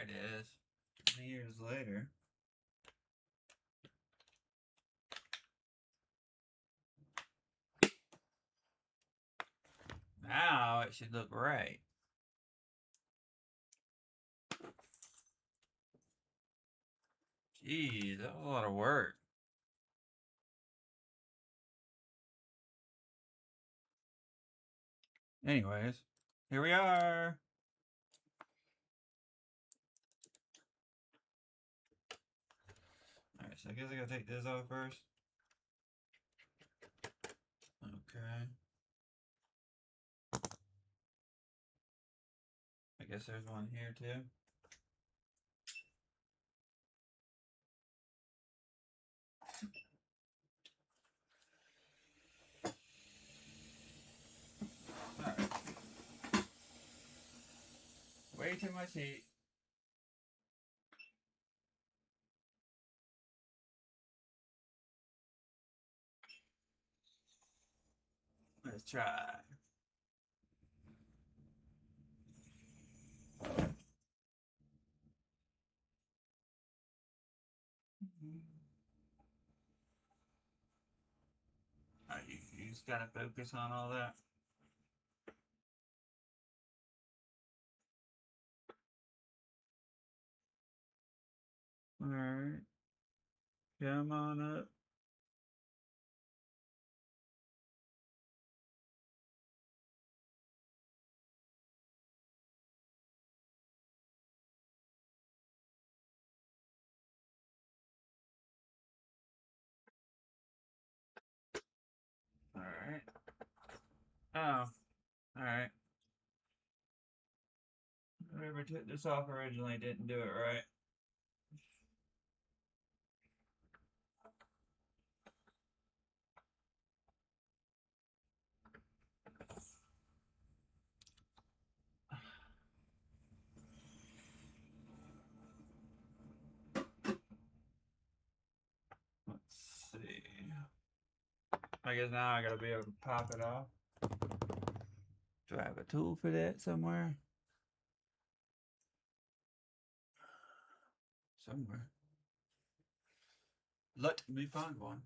it is. 20 years later. Now it should look right. Geez, that was a lot of work. Anyways, here we are. Alright, so I guess I gotta take this off first. Okay. I guess there's one here too. Alright. Way too much heat. Let's try. Alright, you just gotta focus on all that. Alright. Come on up. Alright. Oh. Alright. Whoever took this off originally didn't do it right. Let's see. I guess now I gotta be able to pop it off. Do I have a tool for that somewhere? Somewhere. Let me find one.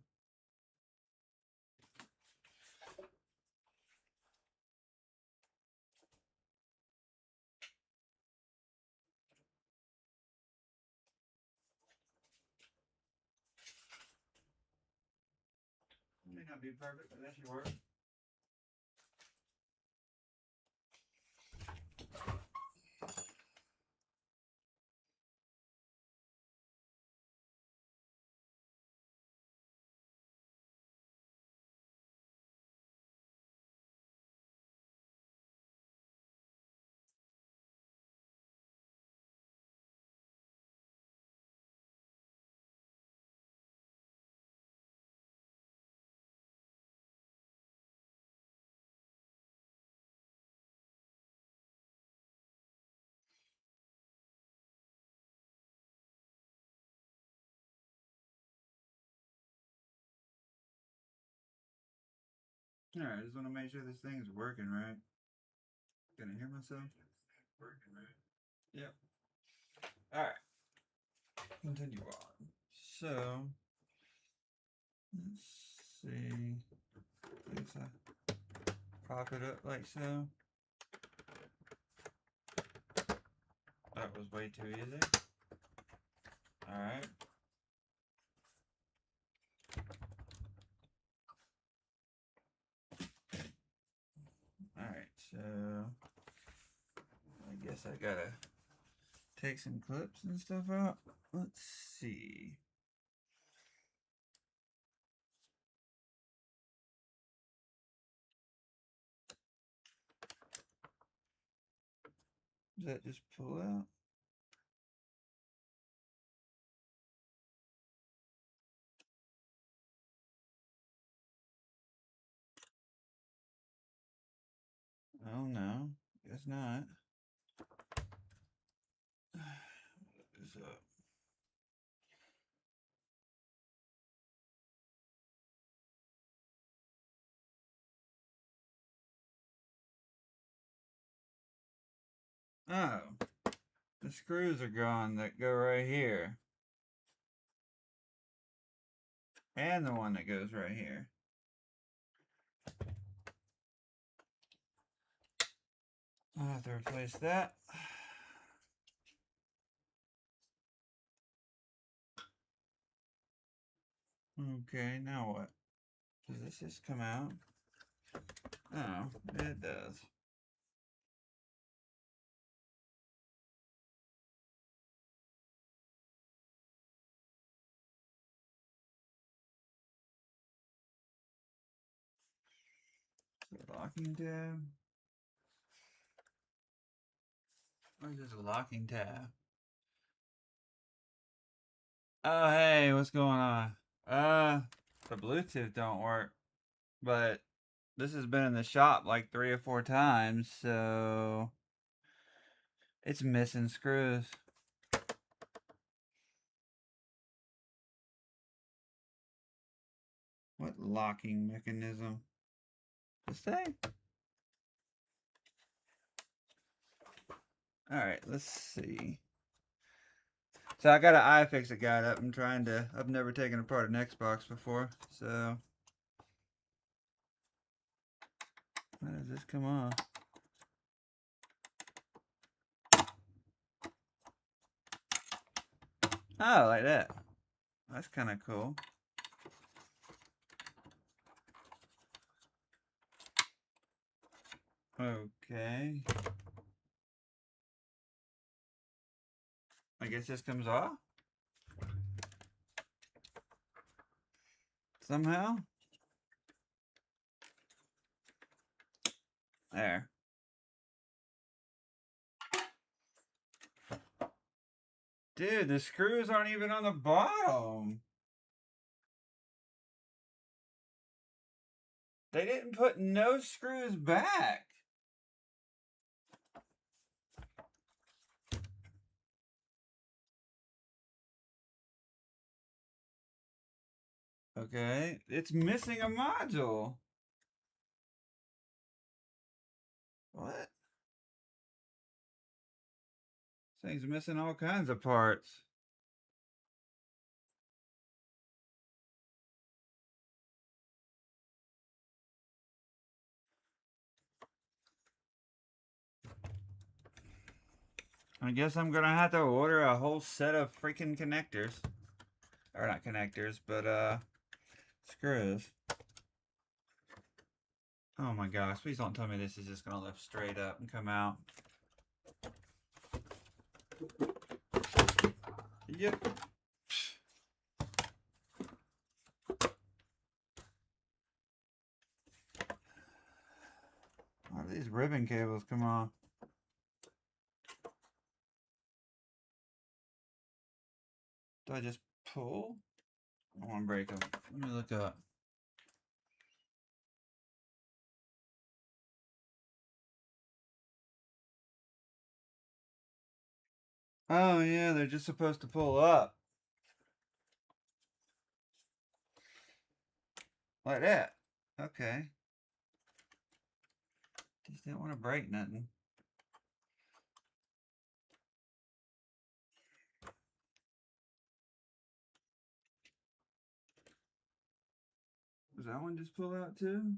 May not be perfect, but that should work. Alright, I just want to make sure this thing's working right. Can I hear myself? Working right. Yep. Alright. Continue on. So, let's see. I guess I pop it up like so. That was way too easy. Alright. Alright, so I guess I gotta take some clips and stuff out. Let's see. Does that just pull out? Oh no, guess not. Look this up. Oh, The screws are gone that go right here. And the one that goes right here. I'll have to replace that. Okay, now what? Does this just come out? Oh, it does. Locking tab. Where's this locking tab? Oh, hey, what's going on? The Bluetooth don't work, but this has been in the shop like 3 or 4 times, so it's missing screws. What locking mechanism? This thing? Alright, let's see. So I got an iFixit guide up. I've never taken apart an Xbox before, so. How does this come off? Oh, like that. That's kind of cool. Okay. I guess this comes off? Somehow? There. Dude, the screws aren't even on the bottom. They didn't put no screws back. Okay, it's missing a module. What? This thing's missing all kinds of parts. I guess I'm gonna have to order a whole set of freaking connectors. Or not connectors, but screws. Oh my gosh, please don't tell me this is just gonna lift straight up and come out. Yep. Why do these ribbon cables come off? Do I just pull? I want to break them. Let me look up. Oh yeah, they're just supposed to pull up. Like that. Okay. Just didn't want to break nothing. Does that one just pull out too?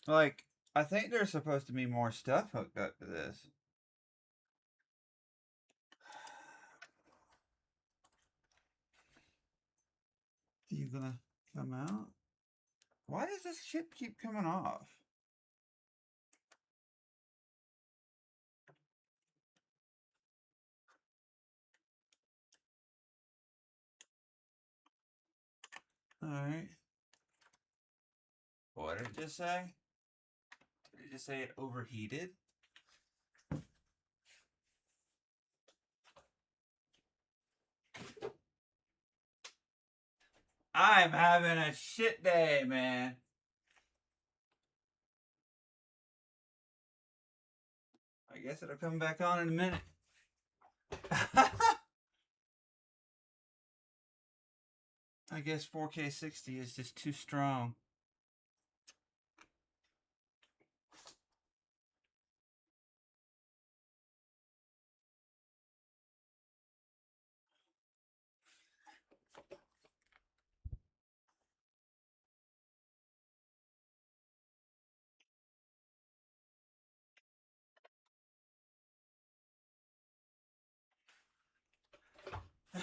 Like, I think there's supposed to be more stuff hooked up to this. Are you gonna come out? Why does this shit keep coming off? Alright. What did it just say? Did it just say it overheated? I'm having a shit day, man. I guess it'll come back on in a minute. I guess 4K 60 is just too strong.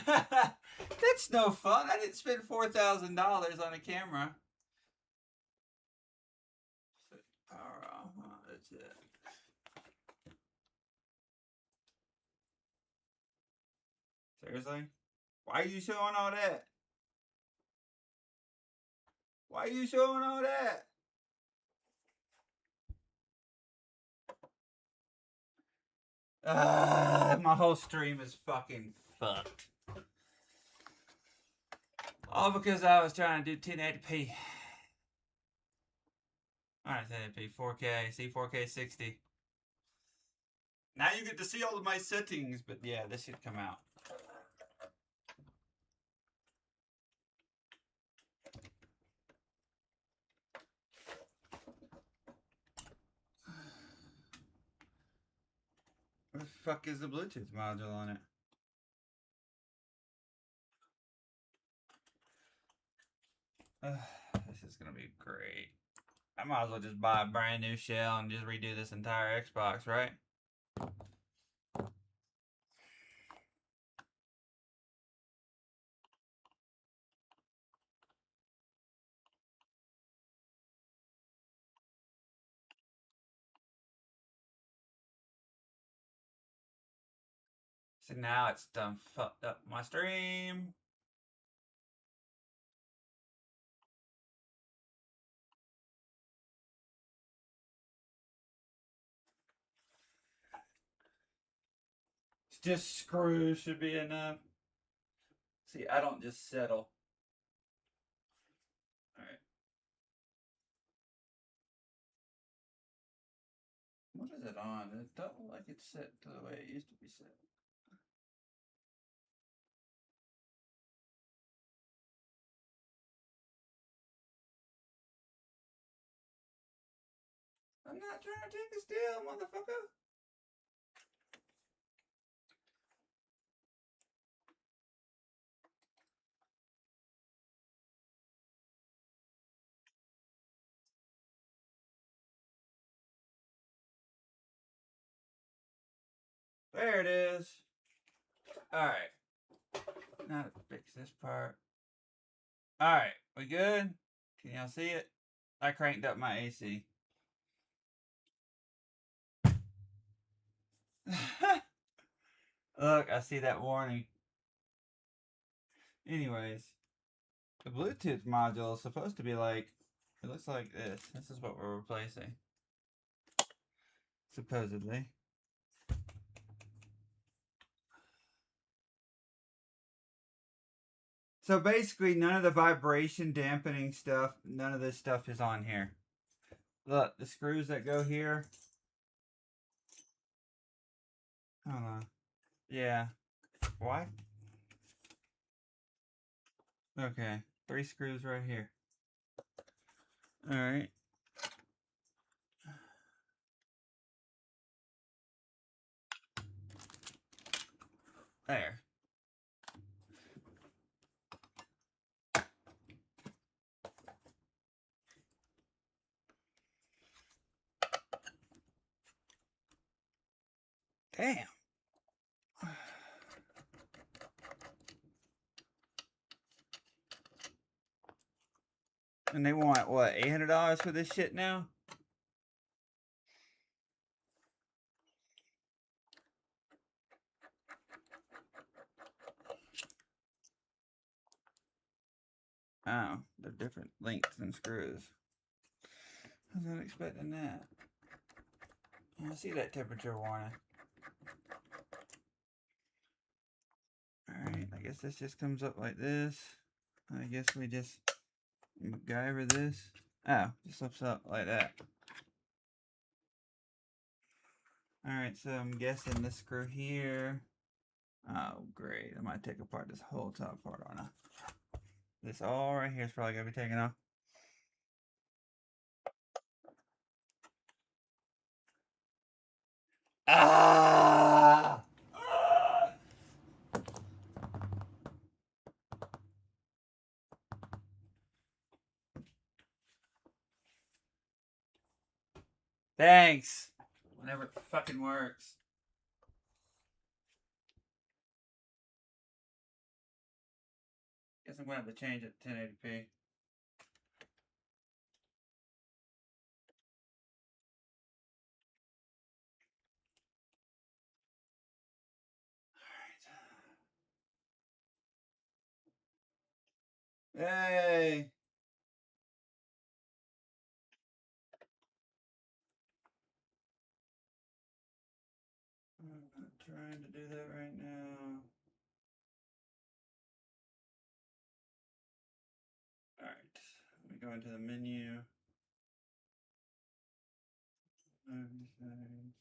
That's no fun. I didn't spend $4,000 on a camera. Power off. That's it. Seriously? Why are you showing all that? Why are you showing all that? My whole stream is fucking fucked. All because I was trying to do 1080p. Alright, 1080p, 4K, see 4K 60. Now you get to see all of my settings, but yeah, this should come out. What the fuck is the Bluetooth module on it? This is gonna be great. I might as well just buy a brand new shell and just redo this entire Xbox, right? So now it's done fucked up my stream. It's just screws should be enough. See, I don't just settle. Alright. What is it on? It don't look like it's set to the way it used to be set. I'm not trying to take a steal, motherfucker. There it is. Alright. Now to fix this part. Alright, we good? Can y'all see it? I cranked up my AC. Look, I see that warning. Anyways, the Bluetooth module is supposed to be like, it looks like this. This is what we're replacing. Supposedly. So basically, none of the vibration dampening stuff, none of this stuff is on here. Look, the screws that go here. Hold on. Yeah. What? Okay. 3 screws right here. Alright. There. Damn. And they want, what, $800 for this shit now? Oh, they're different lengths and screws. I was not expecting that. I see that temperature warning. Alright, I guess this just comes up like this. I guess we just MacGyver this. Oh, just flips up like that. Alright, so I'm guessing this screw here. Oh, great. I might take apart this whole top part, aren't I? This all right here is probably gonna be taken off. Ah! Thanks. Whenever it fucking works. Guess I'm gonna have to change it to 1080p. Alright. Hey! I'm not trying to do that right now. Alright. Let me go into the menu. Everything.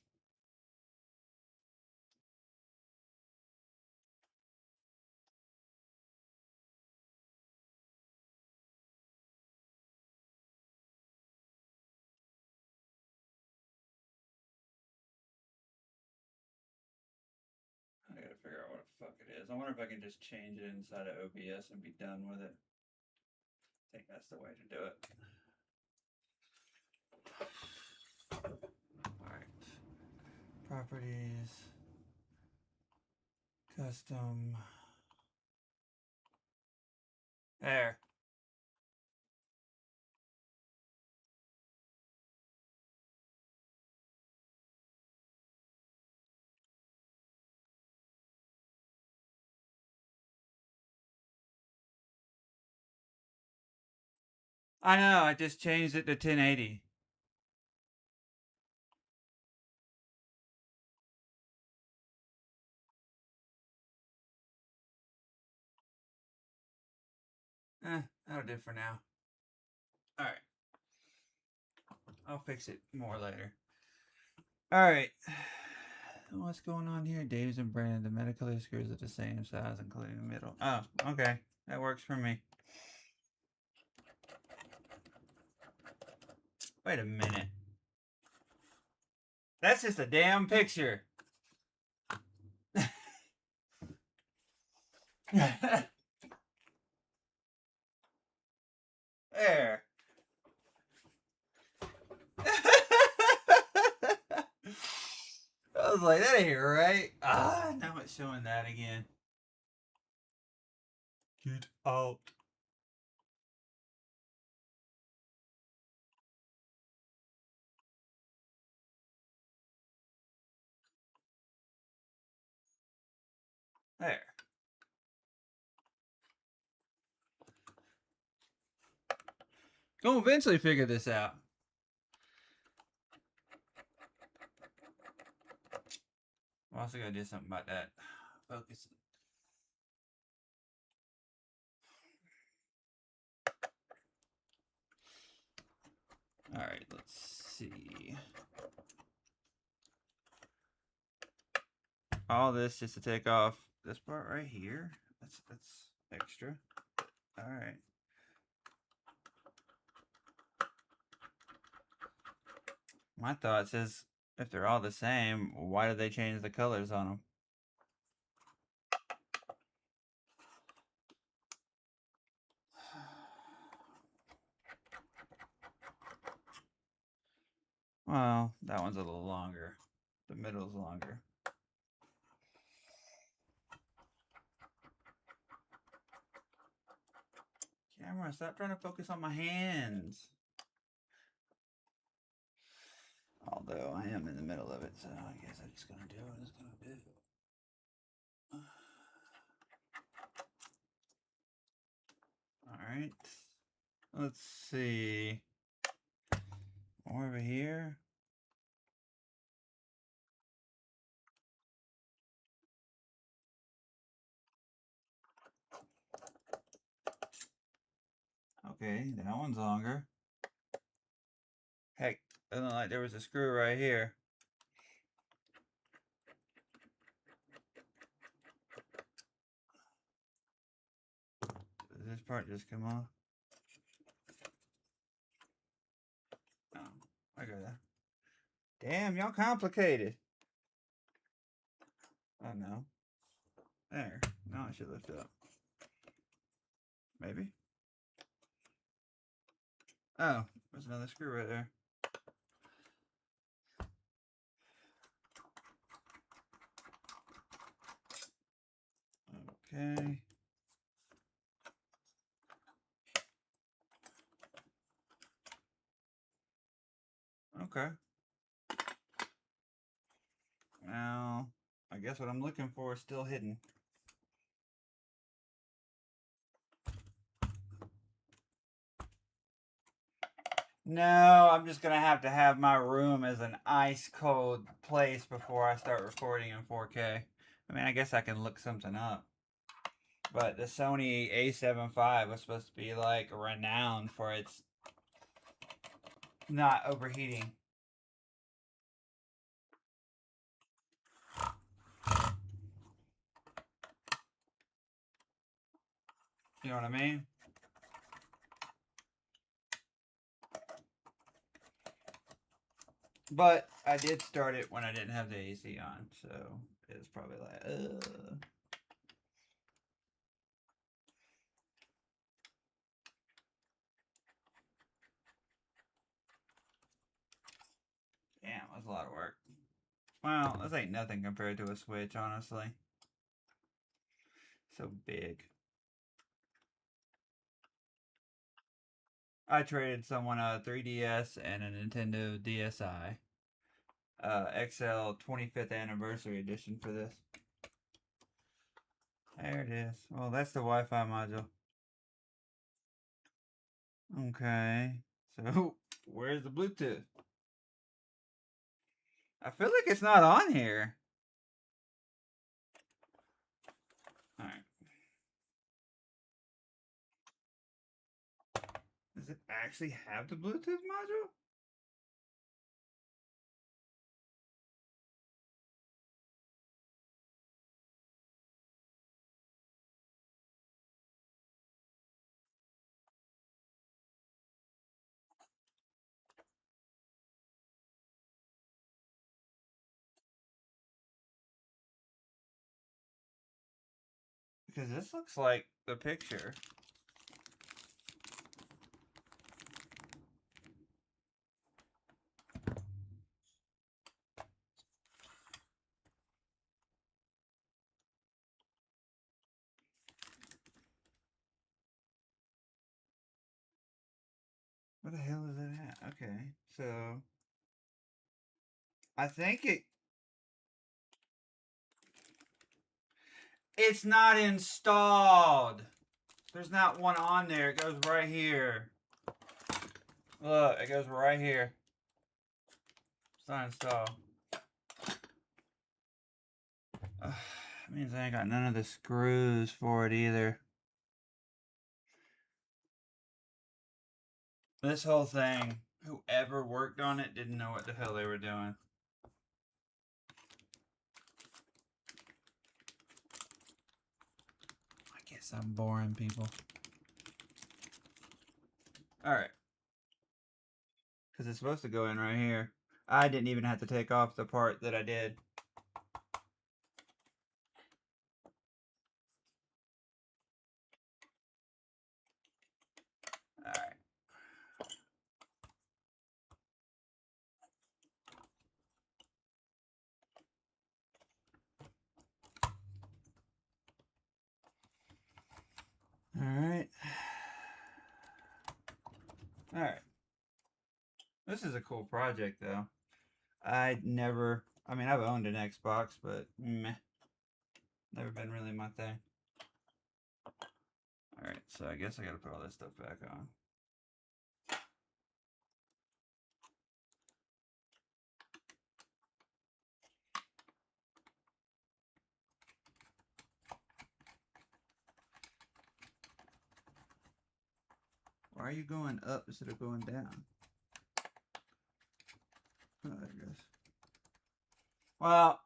I gotta figure out what the fuck it is. I wonder if I can just change it inside of OBS and be done with it. I think that's the way to do it. Alright. Properties. Custom. There. I know, I just changed it to 1080. That'll do for now. Alright. I'll fix it more later. Alright. What's going on here? Dave's and Brandon. The Metacolor screws are the same size, including the middle. Oh, okay. That works for me. Wait a minute. That's just a damn picture. There. I was like, that ain't right. Now it's showing that again. Get out. There. Gonna eventually figure this out. I'm also gonna do something about that. Focus. Alright, let's see. All this just to take off this part right here. That's extra. Alright. My thoughts is, if they're all the same, why did they change the colors on them? Well, that one's a little longer. The middle's longer. Camera, stop trying to focus on my hands. Although I am in the middle of it, so I guess I'm just gonna do what it's gonna do. Alright. Let's see. More over here. Okay, that one's longer. Heck, doesn't look like there was a screw right here. this part just come off? Oh, I got that. Damn, y'all complicated. Oh no. There. Now I should lift it up. Maybe. Oh, there's another screw right there. Okay. Okay. Now, I guess what I'm looking for is still hidden. No, I'm just going to have my room as an ice cold place before I start recording in 4K. I mean, I guess I can look something up. But the Sony A7 IV was supposed to be like renowned for its not overheating. You know what I mean? But I did start it when I didn't have the AC on, so it was probably like, damn, that's a lot of work. Well, this ain't nothing compared to a Switch, honestly. So big. I traded someone a 3DS and a Nintendo DSi. XL 25th anniversary edition for this. There it is. Well, that's the Wi-Fi module. Okay. So, where's the Bluetooth? I feel like it's not on here. Alright. Does it actually have the Bluetooth module? Because this looks like the picture. Where the hell is it at? Okay, so I think it's not installed. There's not one on there. It goes right here. Look, it goes right here. It's not installed. That means I ain't got none of the screws for it either. This whole thing, whoever worked on it didn't know what the hell they were doing. I guess I'm boring people. Alright. Because it's supposed to go in right here. I didn't even have to take off the part that I did. Alright. Alright. Alright. This is a cool project, though. I've owned an Xbox, but meh. Never been really my thing. Alright, so I guess I gotta put all this stuff back on. Why are you going up instead of going down? Oh, there it goes. Well,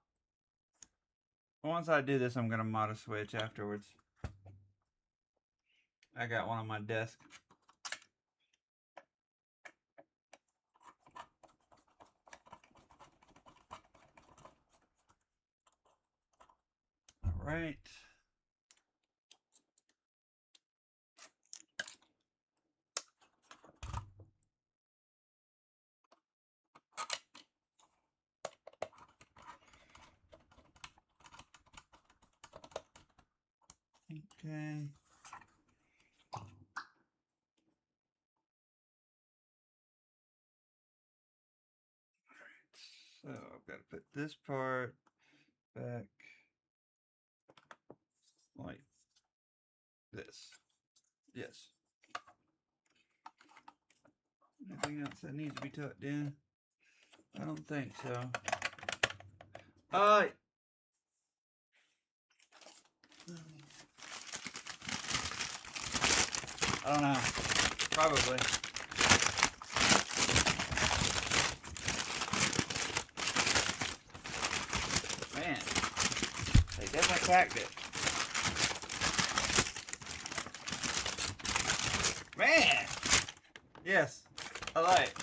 once I do this, I'm going to mod a Switch afterwards. I got one on my desk. All right. Okay. So I've got to put this part back like this. Yes. Anything else that needs to be tucked in? I don't think so. I don't know. Probably. Man, they definitely packed it. Man! Yes, I like.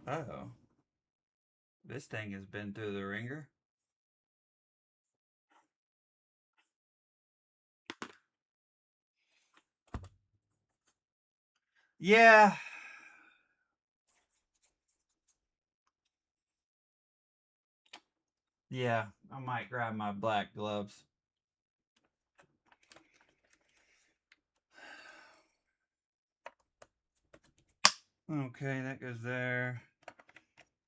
Uh-oh. This thing has been through the ringer. Yeah. Yeah, I might grab my black gloves. Okay, that goes there.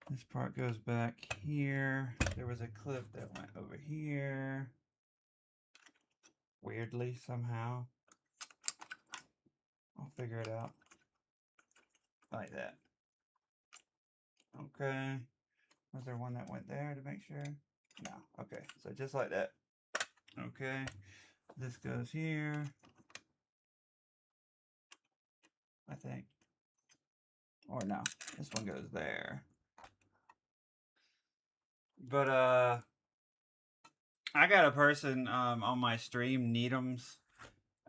This part goes back here. There was a clip that went over here. Weirdly, somehow. I'll figure it out. Like that. Okay. Was there one that went there to make sure? No. Okay, so just like that. Okay. This goes here. I think. Or no, this one goes there. But I got a person on my stream, Needham's,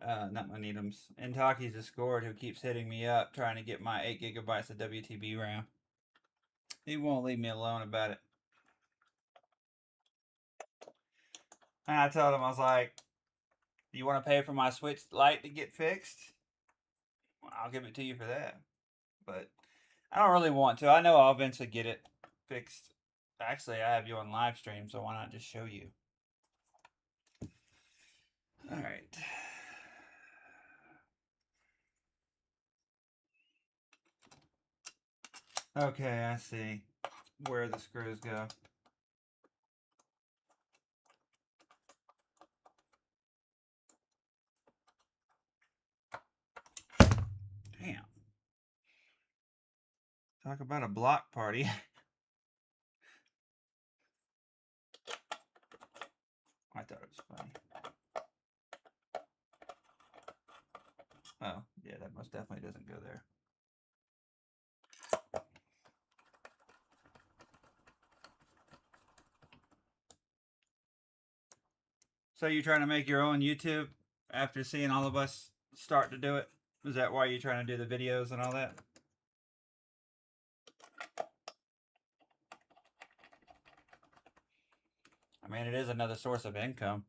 not my Needham's, Intaki's Discord, who keeps hitting me up trying to get my 8 gigabytes of WTB RAM. He won't leave me alone about it. And I told him, I was like, "Do you want to pay for my Switch Lite to get fixed? Well, I'll give it to you for that." But I don't really want to. I know I'll eventually get it fixed. Actually, I have you on live stream, so why not just show you? All right. Okay, I see where the screws go. Damn. Talk about a block party. I thought it was funny. Oh, yeah, that most definitely doesn't go there. So you're trying to make your own YouTube after seeing all of us start to do it? Is that why you're trying to do the videos and all that? I mean, it is another source of income.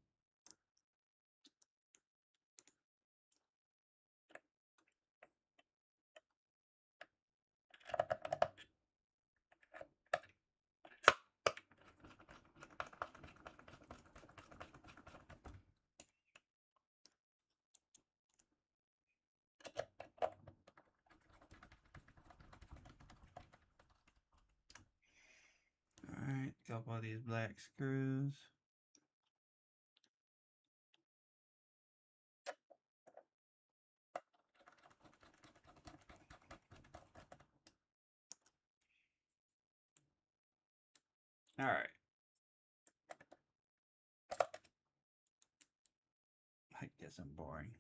Alright, a couple of these black screws. Alright. I guess I'm boring.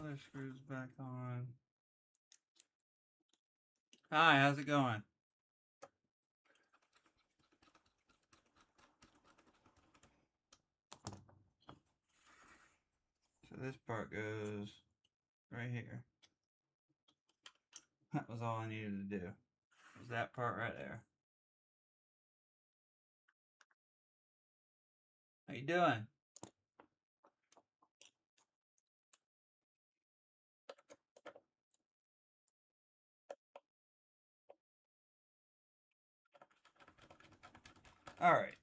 other screws back on. Hi, how's it going? So this part goes right here. That was all I needed to do. Was that part right there. How you doing? All right.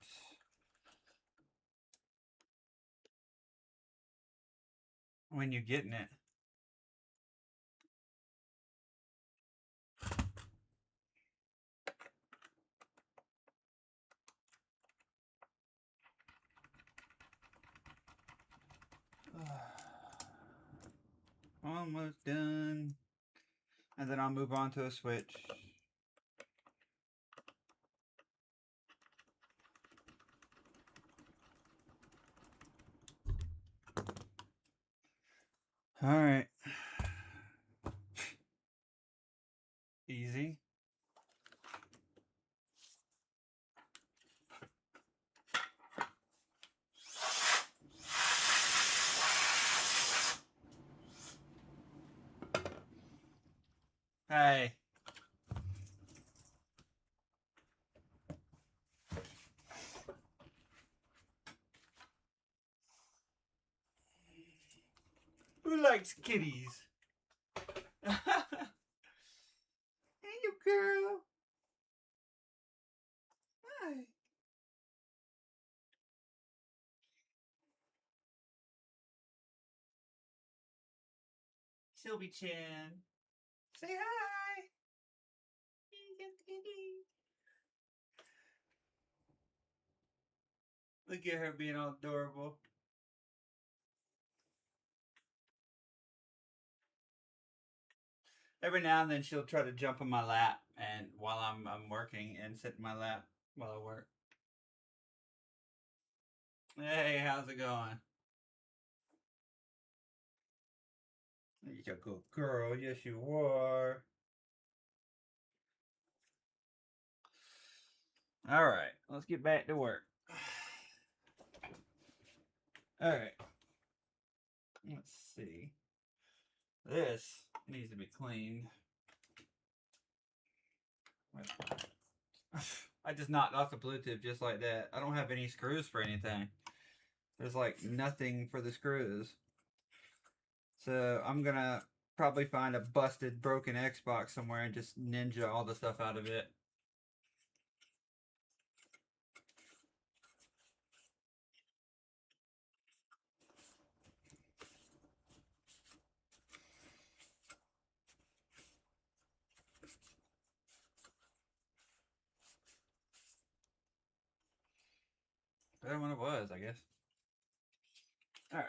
When you getting it? Almost done. And then I'll move on to a switch. All right. Easy. Hey. Who likes kitties? Hey, you girl. Hi. Sylvie Chan. Say hi. Look at her being all adorable. Every now and then she'll try to jump on my lap, and while I'm working, and sit in my lap while I work. Hey, how's it going? You're a good girl. Yes, you are. All right, let's get back to work. All right. Let's see. This needs to be cleaned. I just knocked off the Bluetooth just like that. I don't have any screws for anything. There's like nothing for the screws. So I'm gonna probably find a busted, broken Xbox somewhere and just ninja all the stuff out of it. Better than it was, I guess. All right.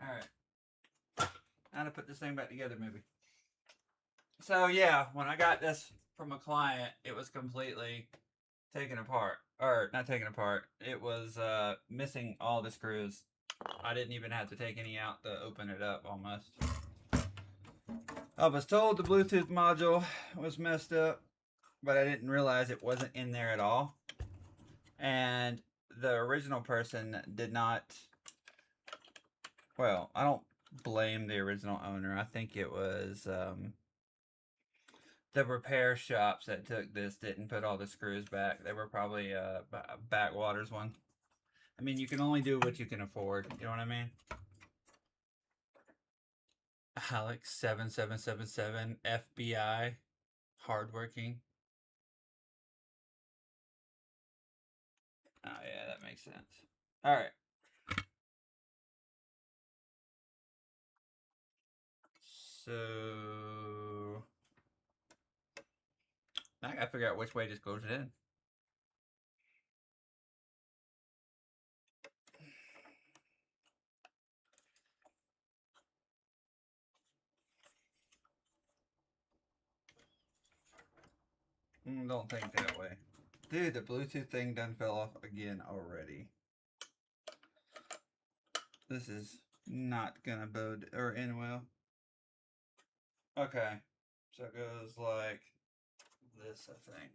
Alright. Now to put this thing back together, maybe. So, yeah, when I got this from a client, it was completely taken apart. Or, not taken apart. It was missing all the screws. I didn't even have to take any out to open it up, almost. I was told the Bluetooth module was messed up, but I didn't realize it wasn't in there at all. And the original person did not... Well, I don't blame the original owner. I think it was the repair shops that took this didn't put all the screws back. They were probably Backwaters one. I mean, you can only do what you can afford. You know what I mean? Alex 7777 FBI, hardworking. Oh yeah, that makes sense. All right. So now I gotta figure out which way this goes in. Don't think that way. Dude, the Bluetooth thing done fell off again already. This is not gonna bode or end well. Okay. So it goes like this, I think.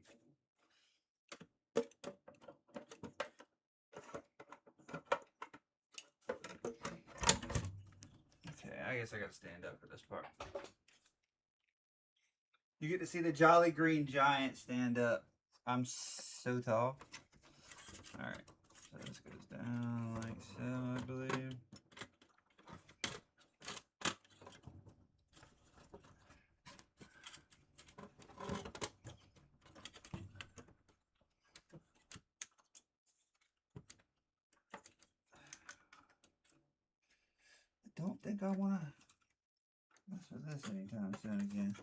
Okay, I guess I gotta stand up for this part. You get to see the Jolly Green Giant stand up. I'm so tall. Alright, so this goes down like so, I believe. I don't think I want to mess with this anytime soon again.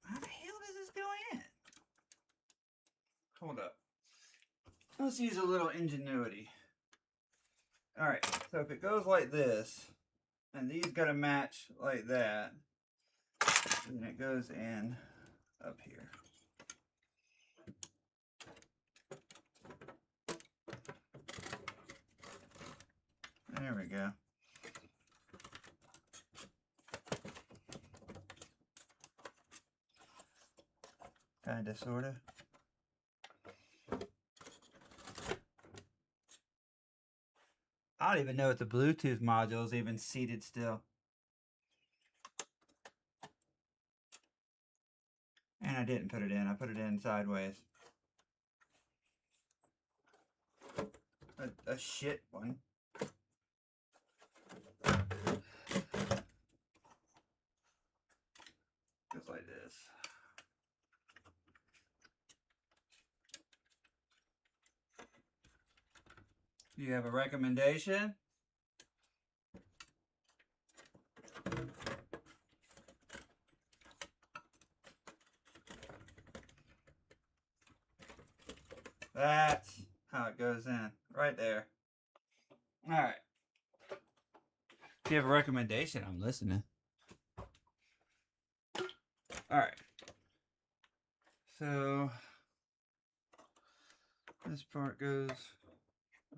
How the hell does this go in? Hold up. Let's use a little ingenuity. Alright, so if it goes like this, and these gotta match like that, then it goes in up here. There we go. Kinda, sorta. I don't even know if the Bluetooth module is even seated still. And I didn't put it in. I put it in sideways. A shit one. Goes like this. Do you have a recommendation? That's how it goes in. Right there. Alright. If you have a recommendation, I'm listening. Alright. So this part goes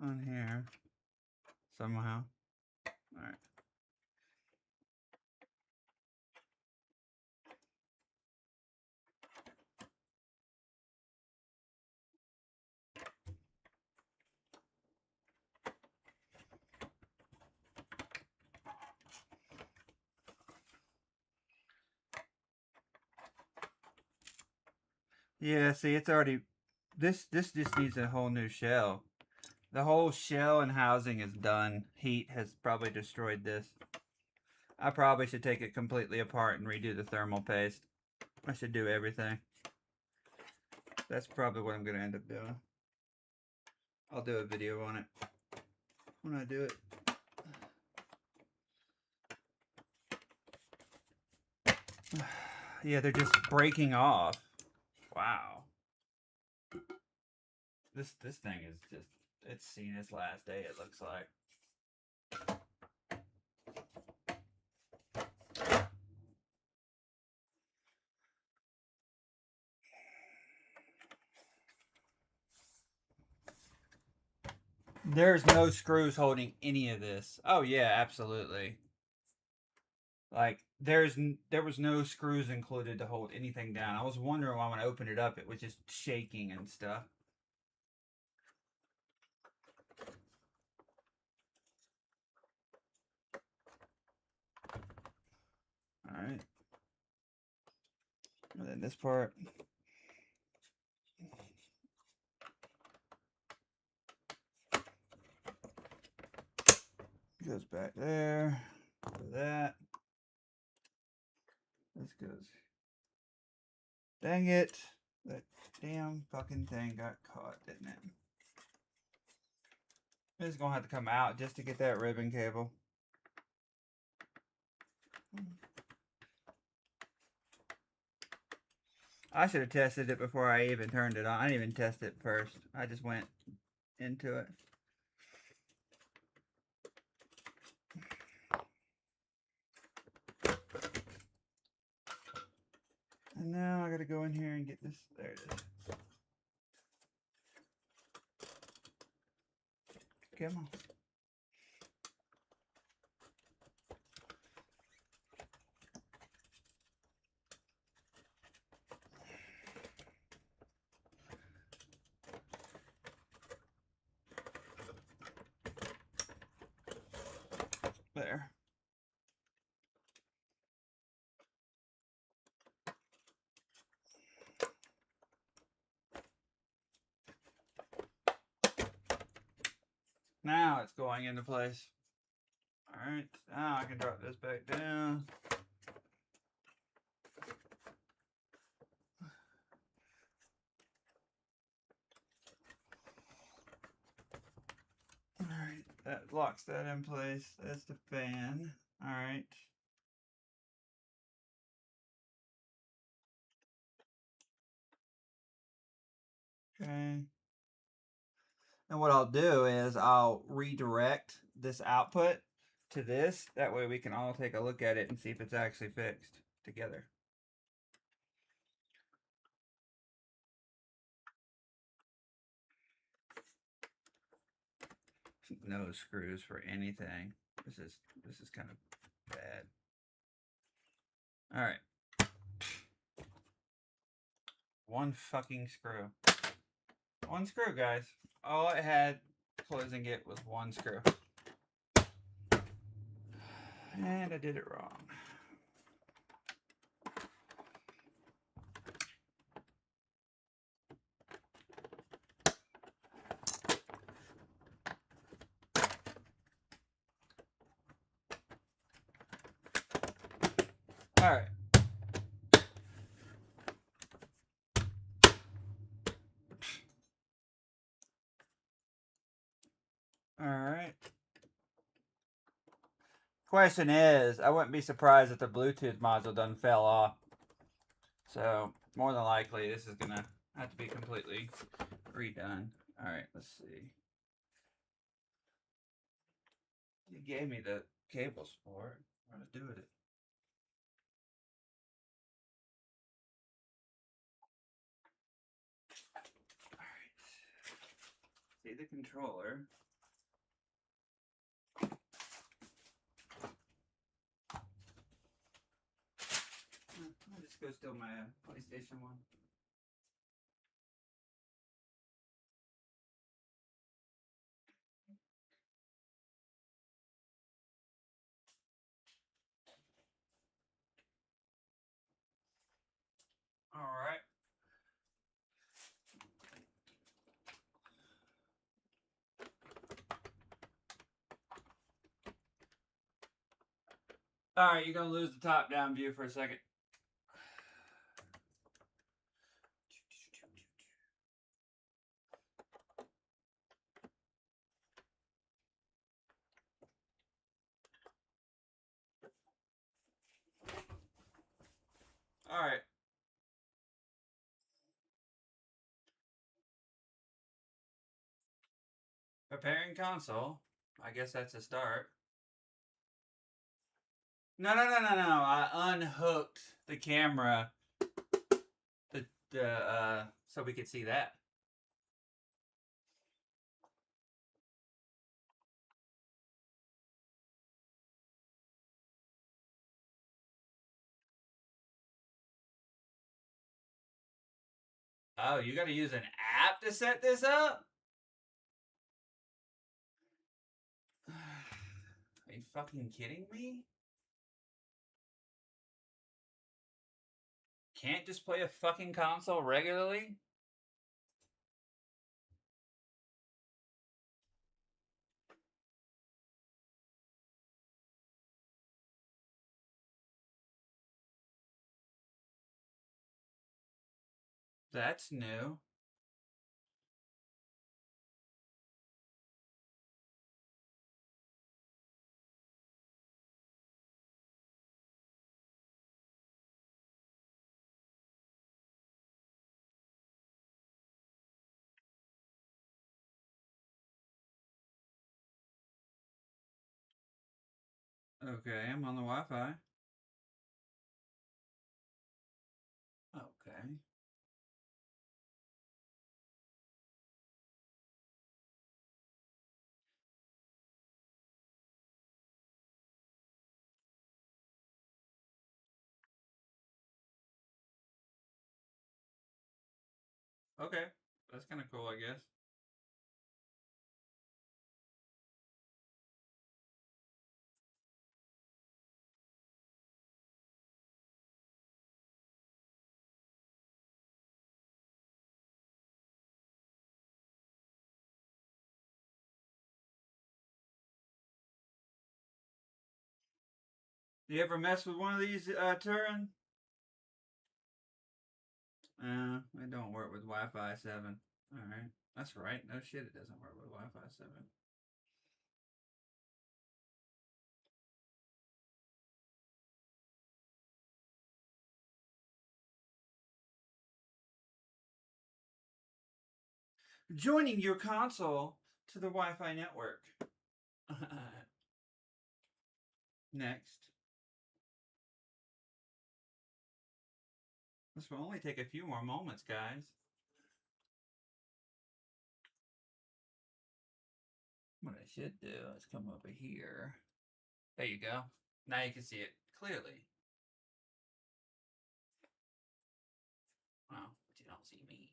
on here somehow. Alright. Yeah, see, it's already, this just needs a whole new shell. The whole shell and housing is done. Heat has probably destroyed this. I probably should take it completely apart and redo the thermal paste. I should do everything. That's probably what I'm going to end up doing. I'll do a video on it when I do it. Yeah, they're just breaking off. Wow. This thing is just, it's seen its last day, it looks like. There's no screws holding any of this. Oh yeah, absolutely. Like there was no screws included to hold anything down. I was wondering why when I opened it up it was just shaking and stuff. Alright. And then this part goes back there. To that. This goes. Dang it. That damn fucking thing got caught, didn't it? It's gonna have to come out just to get that ribbon cable. I should have tested it before I even turned it on. I didn't even test it first. I just went into it. And now I gotta go in here and get this. There it is. Come on. There. Now it's going into place. Alright, now I can drop this back down. Alright, that locks that in place. That's the fan. Alright. Okay. And what I'll do is I'll redirect this output to this. That way we can all take a look at it and see if it's actually fixed together. No screws for anything. This is kind of bad. All right. One fucking screw. One screw, guys. All it had closing it was one screw. And I did it wrong. All right. All right. Question is, I wouldn't be surprised if the Bluetooth module done fell off. So, more than likely, this is going to have to be completely redone. All right, let's see. You gave me the cables for it. What to do with it? All right. See the controller. I'll just go steal my PlayStation 1. All right. All right, you're going to lose the top-down view for a second. All right. Preparing console. I guess that's a start. No. I unhooked the camera so we could see that. Oh, you got to use an app to set this up? Are you fucking kidding me? Can't just play a fucking console regularly? That's new. Okay, I'm on the Wi-Fi. Oh, Okay, that's kind of cool, I guess. You ever mess with one of these, Turin? It don't work with Wi-Fi 7. Alright. That's right. No shit, it doesn't work with Wi-Fi 7. Joining your console to the Wi-Fi network. Next. This will only take a few more moments, guys. What I should do is come over here. There you go. Now you can see it clearly. Wow, but you don't see me.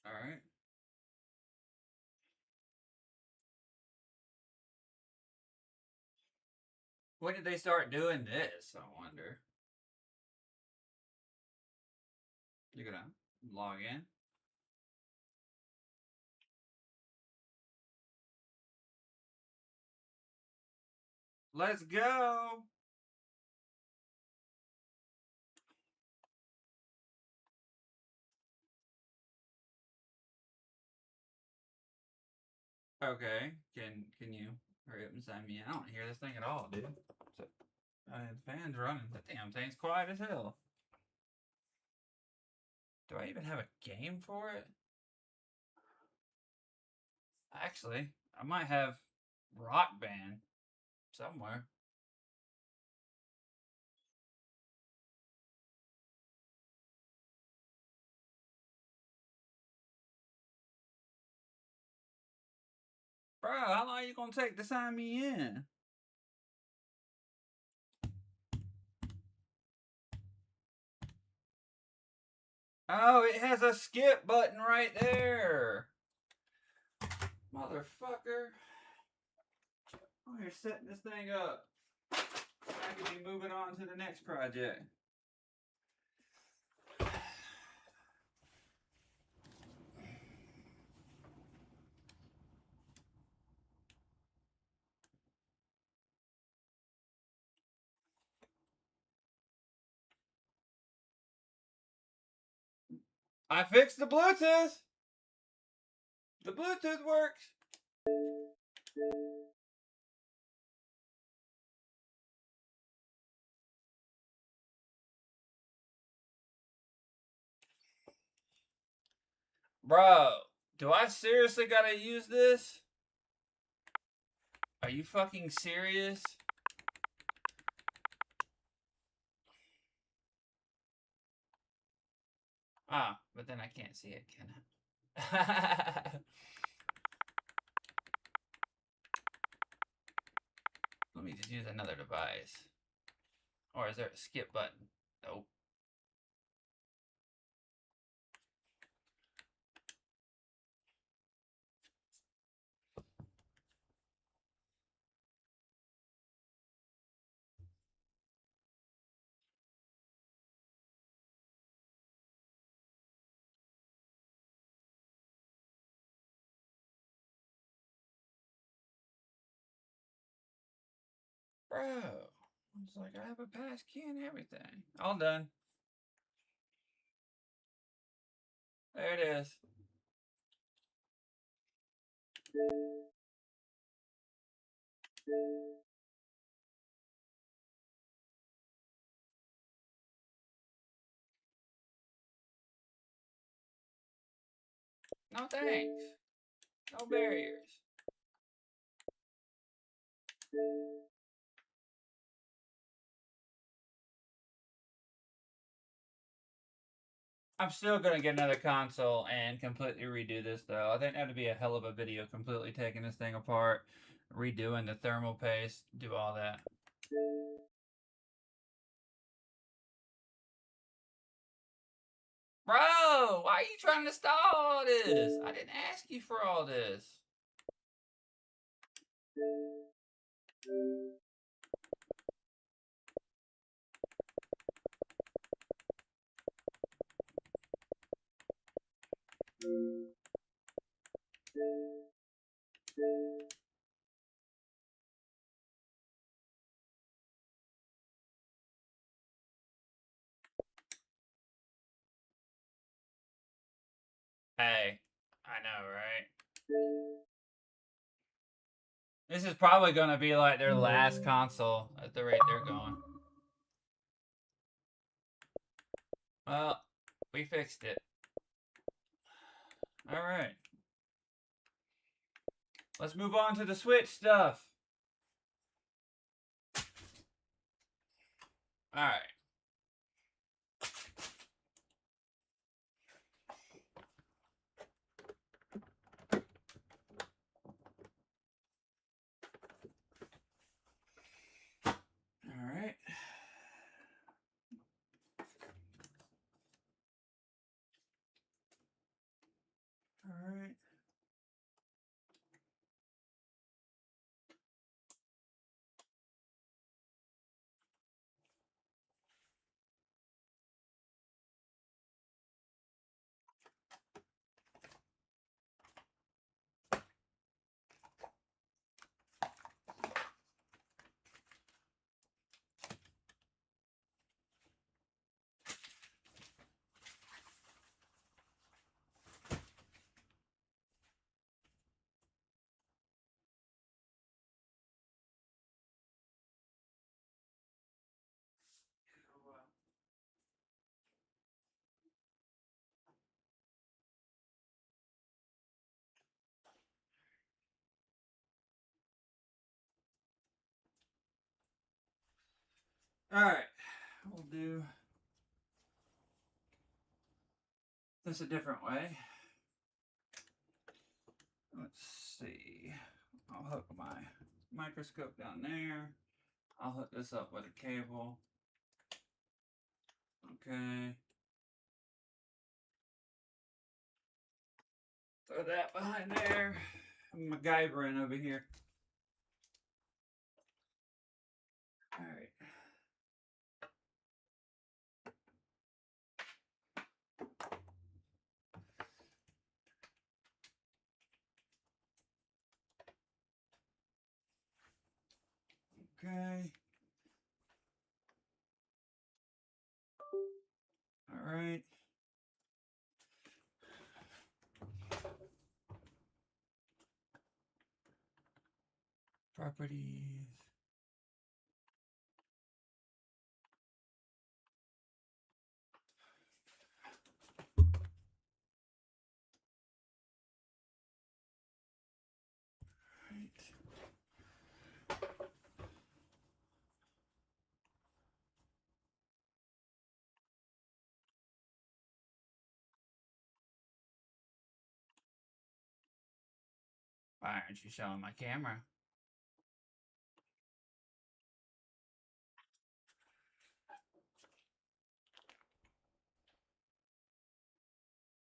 Alright. When did they start doing this, I wonder? You're gonna log in? Let's go! Okay, can you hurry up and sign me in? I don't hear this thing at all, dude. So, the fan's running. That damn thing's quiet as hell. Do I even have a game for it? Actually, I might have Rock Band somewhere. Bro, how long are you gonna take to sign me in? Oh, it has a skip button right there. Motherfucker. Oh, you're setting this thing up. I could be moving on to the next project. I fixed the Bluetooth. The Bluetooth works. Bro, do I seriously gotta use this? Are you fucking serious? Ah, but then I can't see it, can I? Let me just use another device. Or is there a skip button? Nope. Bro, it's like I have a pass key and everything. All done. There it is. No thanks. No barriers. I'm still gonna get another console and completely redo this though. I think that'd be a hell of a video, completely taking this thing apart, redoing the thermal paste, do all that. Bro, why are you trying to stall all this? I didn't ask you for all this. Hey, I know, right? This is probably gonna be like their last console at the rate they're going. Well, we fixed it. Alright. Let's move on to the Switch stuff. Alright. Alright. Alright. Alright. We'll do this a different way. Let's see. I'll hook my microscope down there. I'll hook this up with a cable. Okay. Throw that behind there. I'm MacGyvering over here. Alright. Okay. Alright. Properties. Why aren't you showing my camera?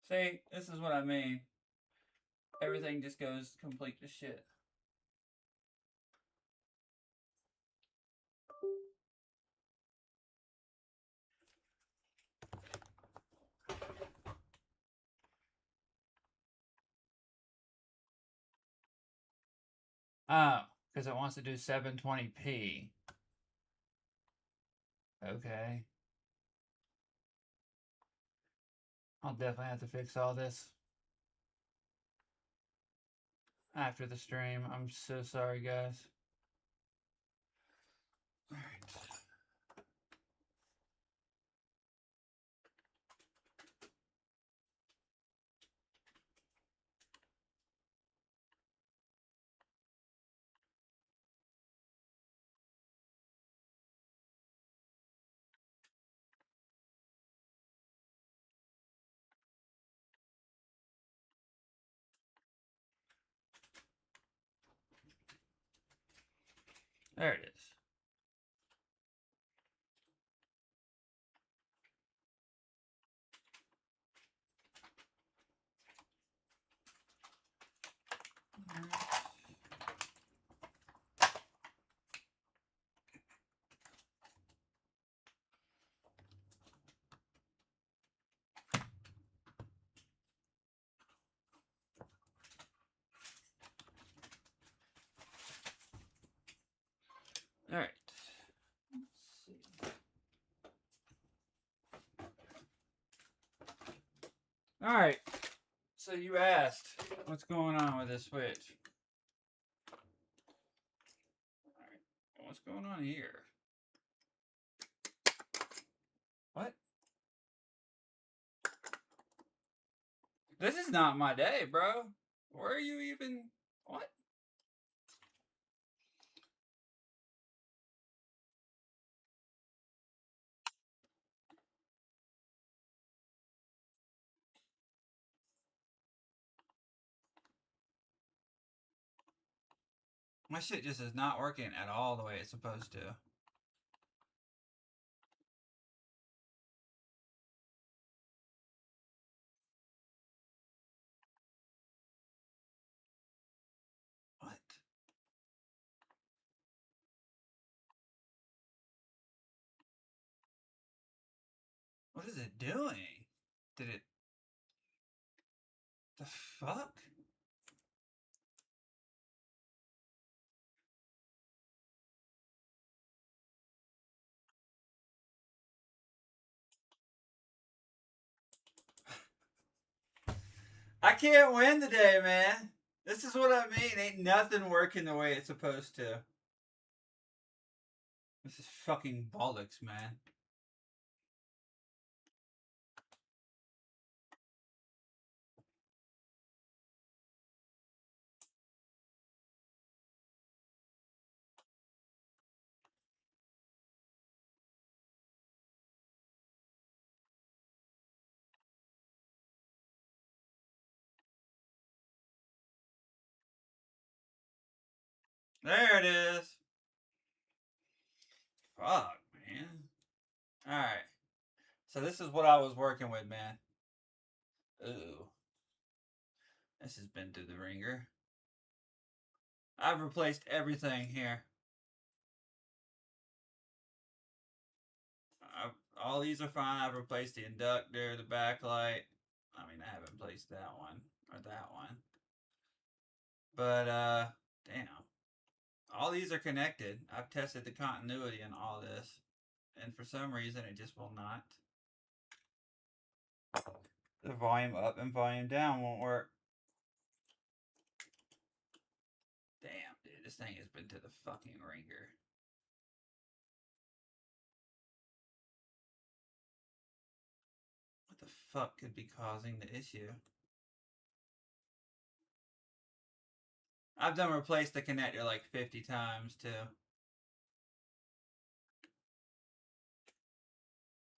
See, this is what I mean. Everything just goes complete to shit. Oh, because it wants to do 720p. Okay. I'll definitely have to fix all this after the stream. I'm so sorry, guys. Alright. There it is. All right. Let's see. All right. So you asked, what's going on with this switch? All right. What's going on here? What? This is not my day, bro. Where are you even? What? My shit just is not working at all the way it's supposed to. What? What is it doing? Did it... The fuck? I can't win today, man. This is what I mean. Ain't nothing working the way it's supposed to. This is fucking bollocks, man. There it is. Fuck, man. Alright. So this is what I was working with, man. Ooh. This has been through the ringer. I've replaced everything here. All these are fine. I've replaced the inductor, the backlight. I mean, I haven't replaced that one or that one. But, damn. All these are connected. I've tested the continuity in all this. And for some reason, it just will not. The volume up and volume down won't work. Damn, dude. This thing has been to the fucking ringer. What the fuck could be causing the issue? I've done replace the connector like 50 times too.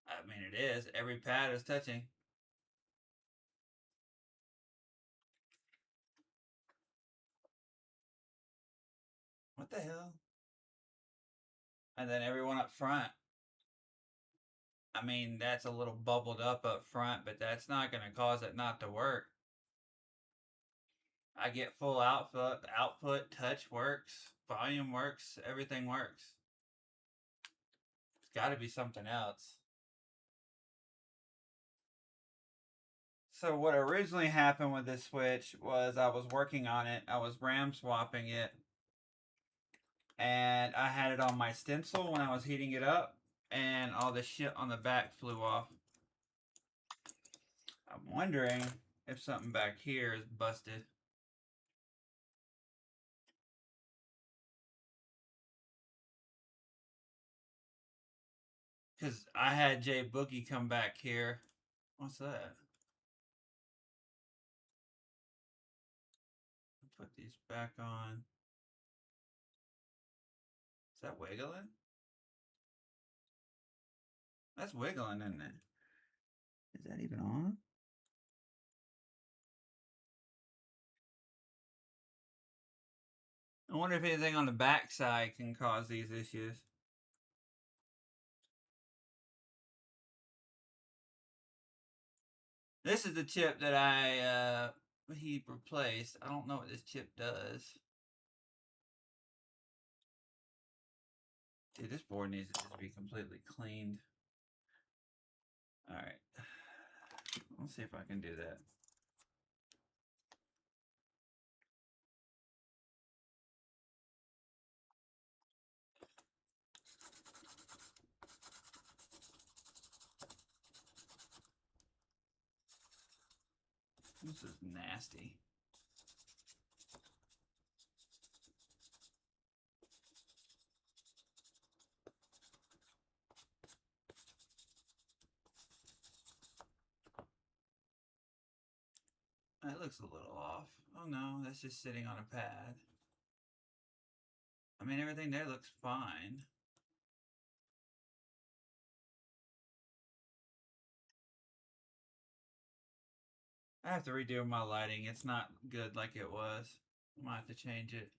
I mean, it is. Every pad is touching. What the hell? And then everyone up front. I mean, that's a little bubbled up front, but that's not going to cause it not to work. I get full output, touch works, volume works, everything works. It's got to be something else. So what originally happened with this switch was I was working on it. I was RAM swapping it. And I had it on my stencil when I was heating it up. And all the shit on the back flew off. I'm wondering if something back here is busted. Because I had Jay Boogie come back here. What's that? Put these back on. Is that wiggling? That's wiggling, isn't it? Is that even on? I wonder if anything on the back side can cause these issues. This is the chip that he replaced. I don't know what this chip does. Dude, this board needs to just be completely cleaned. Alright. Let's see if I can do that. This is nasty. That looks a little off. Oh no, that's just sitting on a pad. I mean, everything there looks fine. I have to redo my lighting. It's not good like it was. I might have to change it.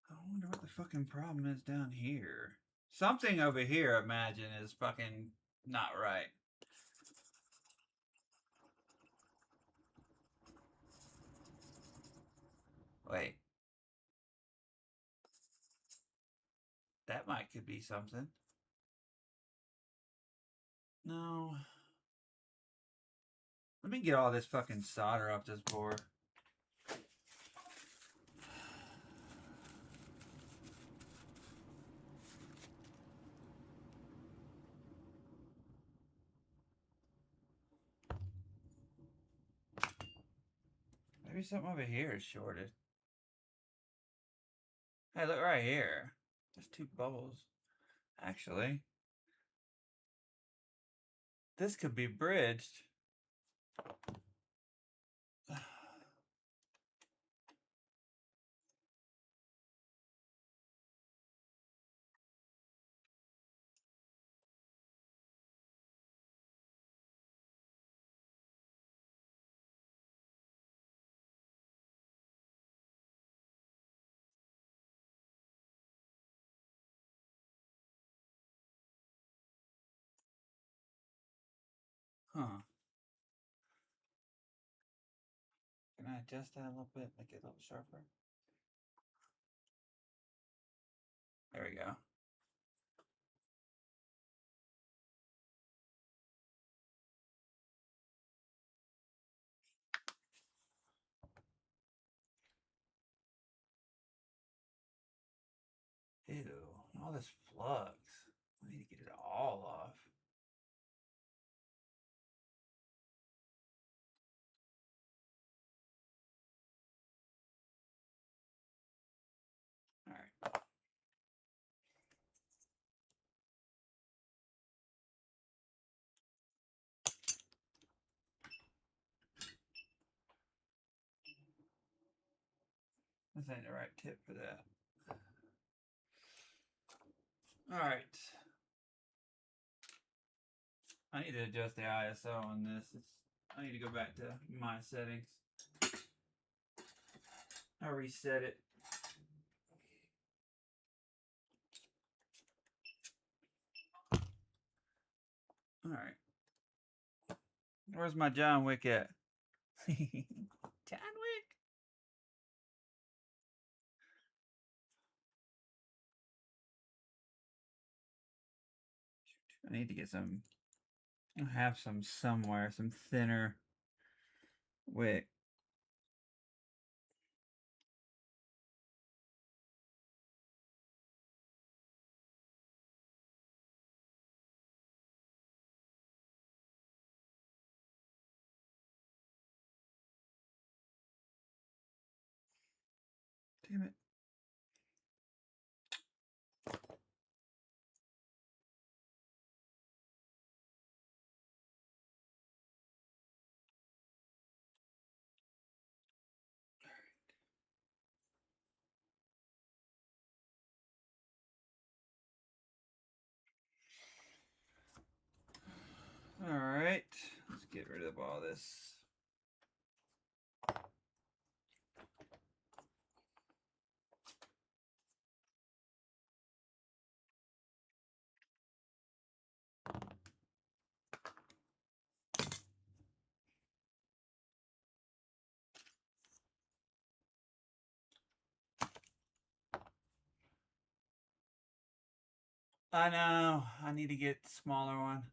I wonder what the fucking problem is down here. Something over here, I imagine, is fucking not right. Wait. That could be something. No. Let me get all this fucking solder off this board. Maybe something over here is shorted. Hey, look right here. There's two bubbles. Actually, this could be bridged. Huh. Can I adjust that a little bit, make it a little sharper? There we go. Ew, all this flux. I need to get it all off. All right. This ain't the right tip for that. All right. I need to adjust the ISO on this. I need to go back to my settings. I reset it. All right. Where's my John Wick at? John Wick? I need to get some. I have some somewhere, some thinner wick. Damn it. All right, let's get rid of all this. I know. I need to get the smaller one.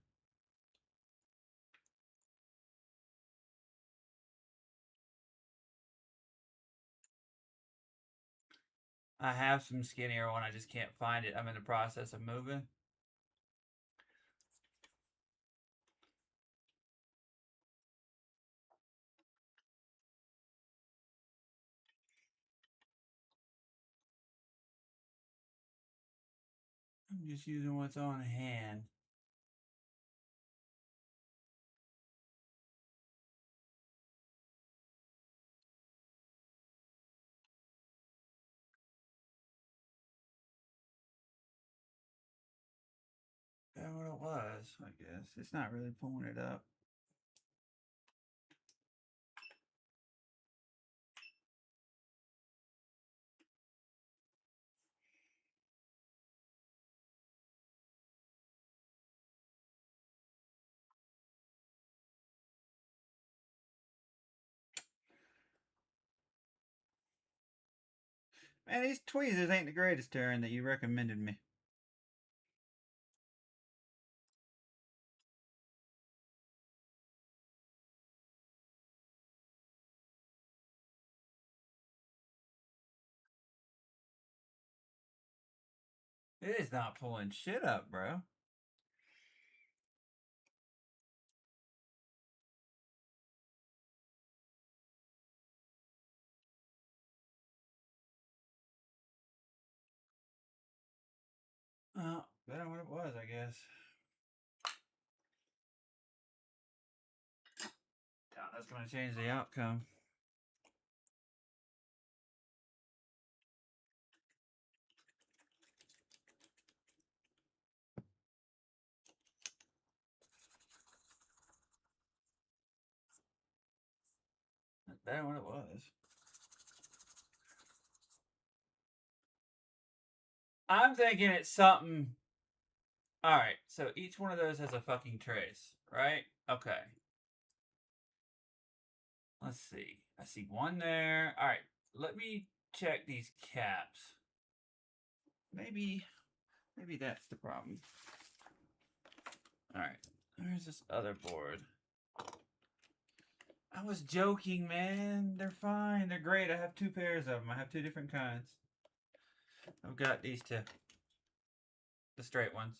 I have some skinnier one. I just can't find it. I'm in the process of moving. I'm just using what's on hand. That's what it was, I guess. It's not really pulling it up. Man, these tweezers ain't the greatest, Darren, that you recommended me. It is not pulling shit up, bro. Well, better what it was, I guess. Doubt that's gonna change the outcome. That's better what it was. I'm thinking it's something. Alright, so each one of those has a fucking trace, right? Okay. Let's see. I see one there. Alright, let me check these caps. Maybe that's the problem. Alright, where's this other board? I was joking, man. They're fine. They're great. I have 2 pairs of them. I have 2 different kinds. I've got these 2. The straight ones.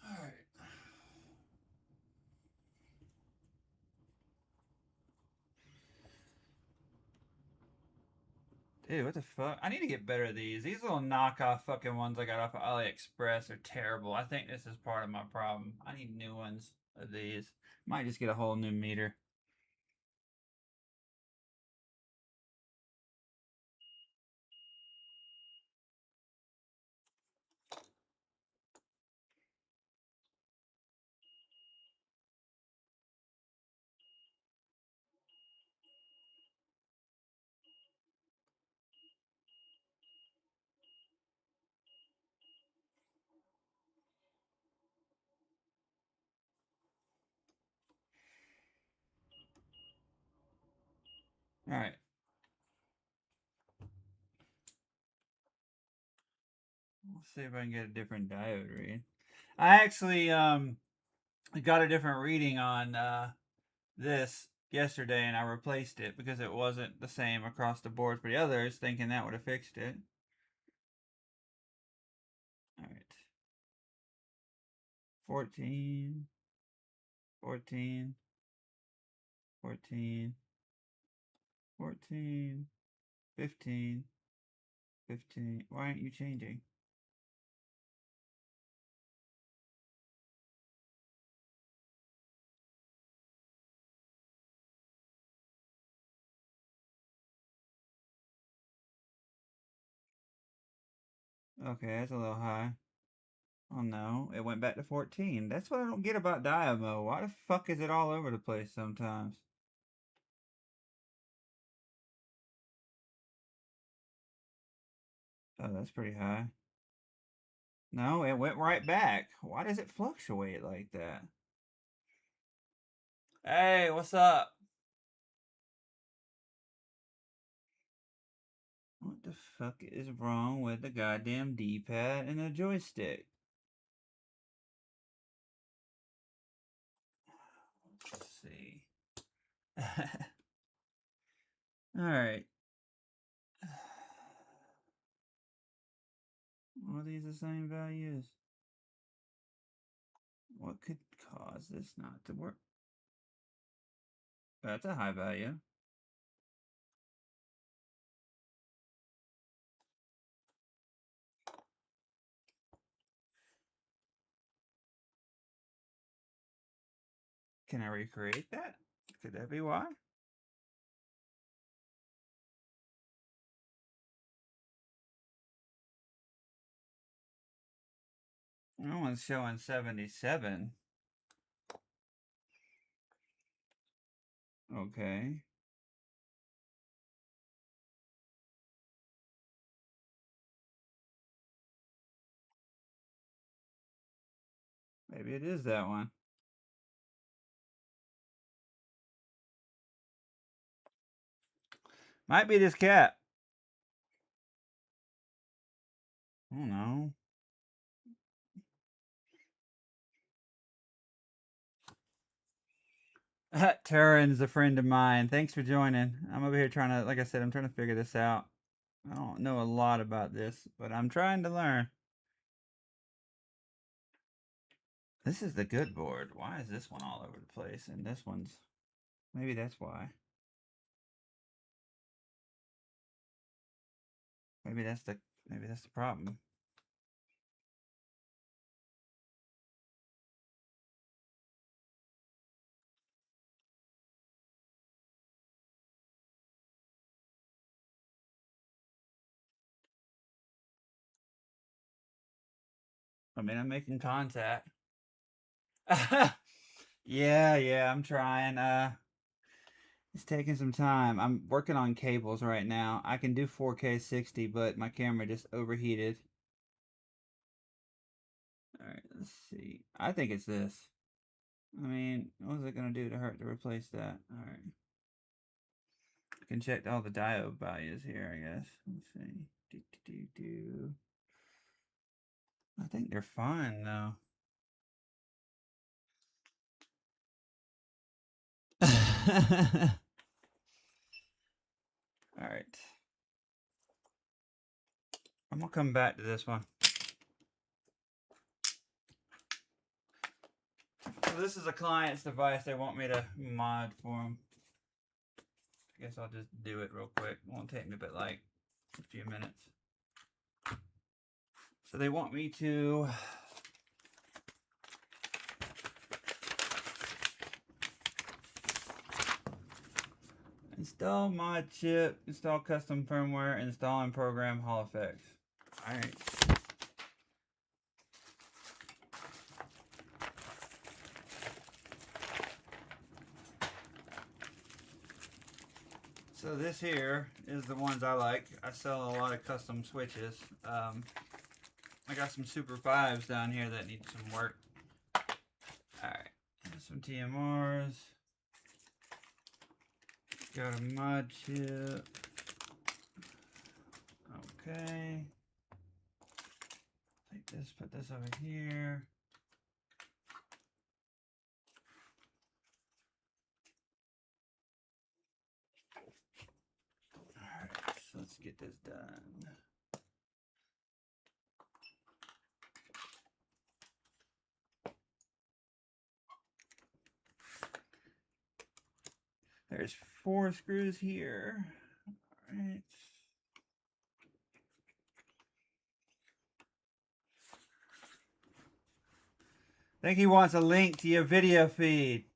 Alright. Dude, what the fuck? I need to get better at these. These little knockoff fucking ones I got off of AliExpress are terrible. I think this is part of my problem. I need new ones of these. Might just get a whole new meter. Alright. Let's see if I can get a different diode read. I actually got a different reading on this yesterday and I replaced it because it wasn't the same across the board for the others, thinking that would have fixed it. Alright. 14, 14, 14, 14, 15, 15. Why aren't you changing? Okay, that's a little high. Oh no, it went back to 14. That's what I don't get about Diamo. Why the fuck is it all over the place sometimes? Oh, that's pretty high. No, it went right back. Why does it fluctuate like that? Hey, what's up? What the fuck is wrong with the goddamn D-pad and the joystick? Let's see. Alright. Are these the same values? What could cause this not to work? That's a high value. Can I recreate that? Could that be why? That one's showing 77. Okay. Maybe it is that one. Might be this cat. I don't know. Terran's a friend of mine. Thanks for joining. I'm over here trying to, like I said, I'm trying to figure this out. I don't know a lot about this, but I'm trying to learn. This is the good board. Why is this one all over the place? And this one's... Maybe that's why. Maybe that's the problem. I mean, I'm making contact. Yeah, I'm trying. It's taking some time. I'm working on cables right now. I can do 4K 60, but my camera just overheated. Alright, let's see. I think it's this. I mean, what is it going to do to hurt to replace that? Alright. I can check all the diode values here, I guess. Let's see. I think they're fine, though. Alright. I'm going to come back to this one. So this is a client's device they want me to mod for them. I guess I'll just do it real quick. It won't take me but like a few minutes. So they want me to install mod chip, install custom firmware, install and program Hall effects. Alright. So this here is the ones I like. I sell a lot of custom switches. I got some Super 5s down here that need some work. Alright, some TMRs. Got a mod chip. Okay. Take this, put this over here. Alright, so let's get this done. There's 4 screws here. Alright. I think he wants a link to your video feed.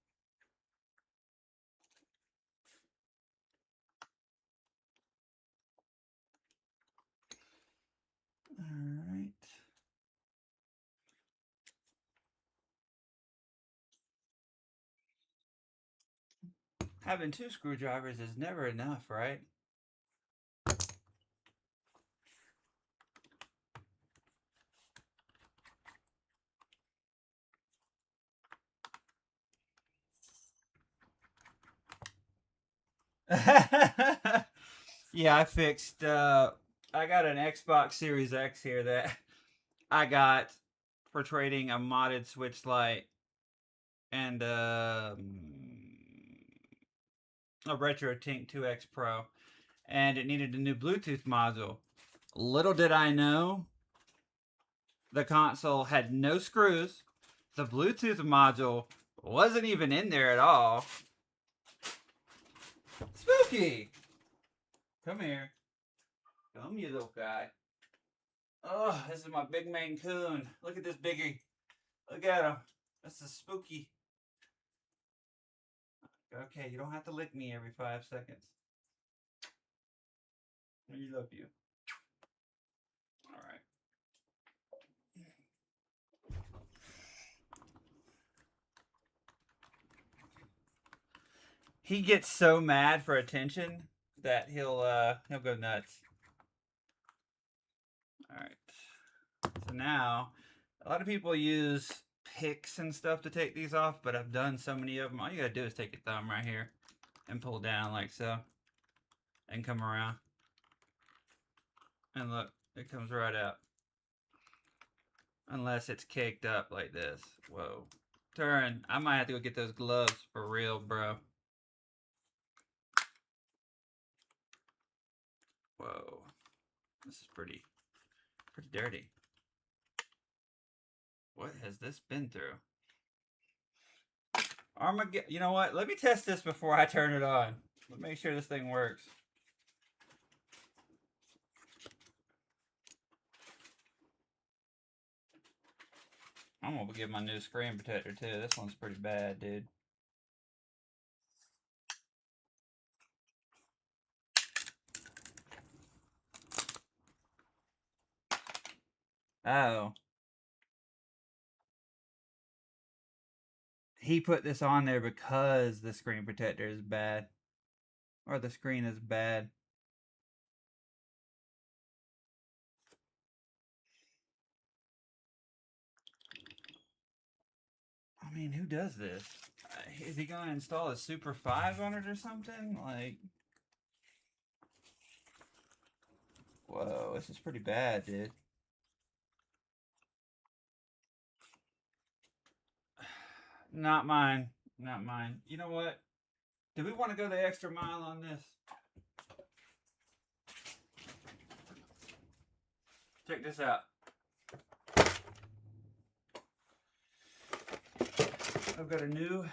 Alright. Having 2 screwdrivers is never enough, right? Yeah, I fixed. I got an Xbox Series X here that I got for trading a modded Switch Lite and a RetroTink 2X Pro, and it needed a new Bluetooth module. Little did I know, the console had no screws. The Bluetooth module wasn't even in there at all. Spooky! Come here. Come, you little guy. Oh, this is my big Maine Coon. Look at this biggie. Look at him. This is Spooky. Okay, you don't have to lick me every 5 seconds. I love you. All right. He gets so mad for attention that he'll go nuts. All right. So now, a lot of people use picks and stuff to take these off, but I've done so many of them. All you gotta do is take your thumb right here and pull down like so, and come around. And look, it comes right out. Unless it's caked up like this. Whoa. Turn. I might have to go get those gloves for real, bro. Whoa. This is pretty dirty. What has this been through? Armageddon. You know what? Let me test this before I turn it on. Let's make sure this thing works. I'm gonna get my new screen protector too. This one's pretty bad, dude. Oh. He put this on there because the screen protector is bad. Or the screen is bad. I mean, who does this? Is he going to install a Super 5 on it or something? Like, whoa, this is pretty bad, dude. Not mine. Not mine. You know what? Do we want to go the extra mile on this? Check this out. I've got a new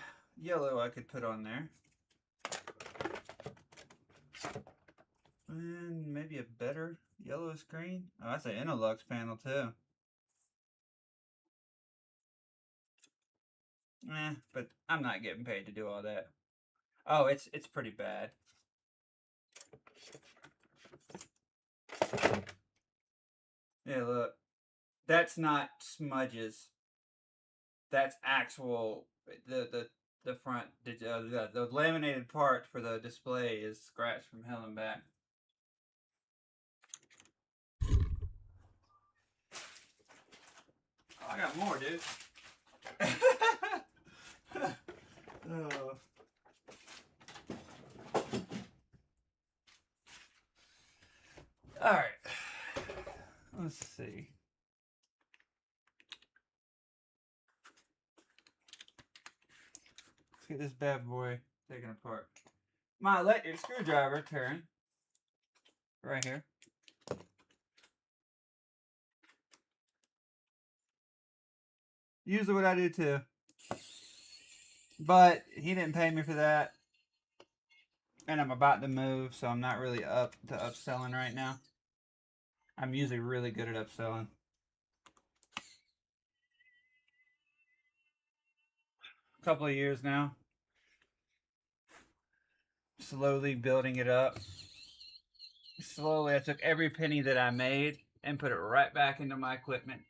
yellow I could put on there. And maybe a better yellow screen. Oh, that's an Innolux panel too. But I'm not getting paid to do all that. Oh, it's pretty bad. Yeah, look. That's not smudges. That's actual the front the laminated part for the display is scratched from hell and back. Oh, I got more, dude. Oh. All right. Let's see. Let's get this bad boy taken apart. My electric screwdriver turn. Right here. Usually what I do too. But he didn't pay me for that. And I'm about to move, so I'm not really up to upselling right now. I'm usually really good at upselling. A couple of years now. Slowly building it up. Slowly, I took every penny that I made and put it right back into my equipment.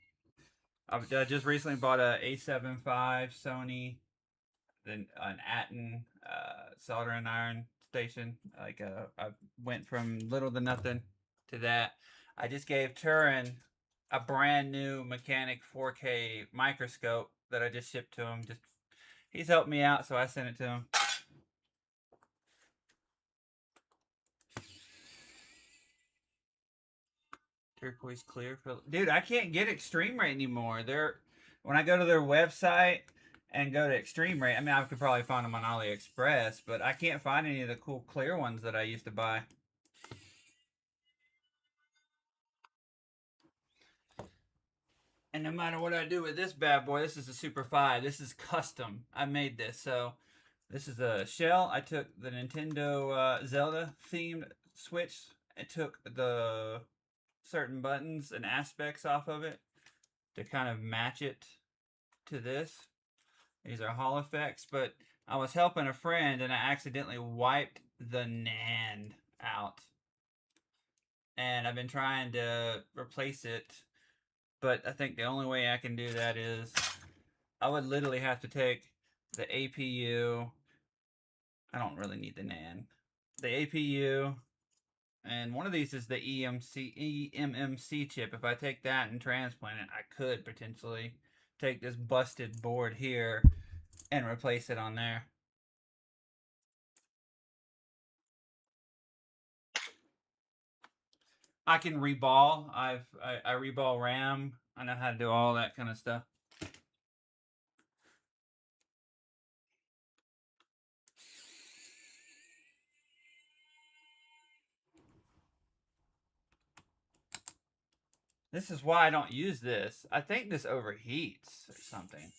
I just recently bought a A7 IV Sony an Atten soldering iron station. Like I went from little to nothing to that. I just gave Turin a brand new Mechanic 4K microscope that I just shipped to him. Just he's helped me out, so I sent it to him. Turquoise clear, dude. I can't get Extreme Rate anymore. When I go to their website and go to Extreme Rate, I mean, I could probably find them on AliExpress, but I can't find any of the cool clear ones that I used to buy. And no matter what I do with this bad boy, this is a Super 5. This is custom. I made this. So this is a shell. I took the Nintendo Zelda themed Switch. I took the certain buttons and aspects off of it to kind of match it to this. These are Hall effects, but I was helping a friend and I accidentally wiped the NAND out. And I've been trying to replace it, but I think the only way I can do that is I would literally have to take the APU. I don't really need the NAND. The APU, and one of these is the eMMC chip. If I take that and transplant it, I could potentially take this busted board here and replace it on there. I can reball. I reball RAM. I know how to do all that kind of stuff. This is why I don't use this. I think this overheats or something.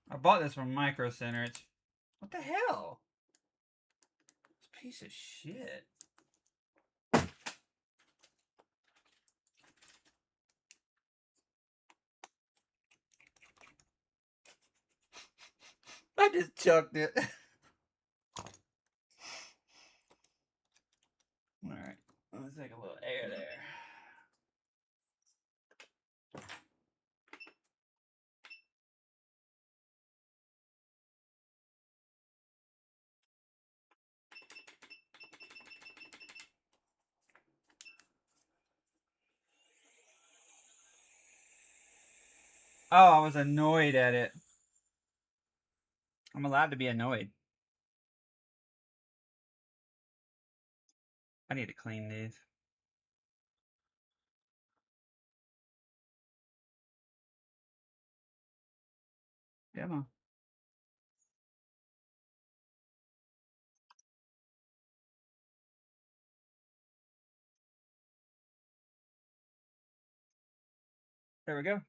I bought this from Micro Center. It's what the hell? This piece of shit. I just chucked it. Alright, let's take a little air there. Oh, I was annoyed at it. I'm allowed to be annoyed. I need to clean these. Come on. There we go.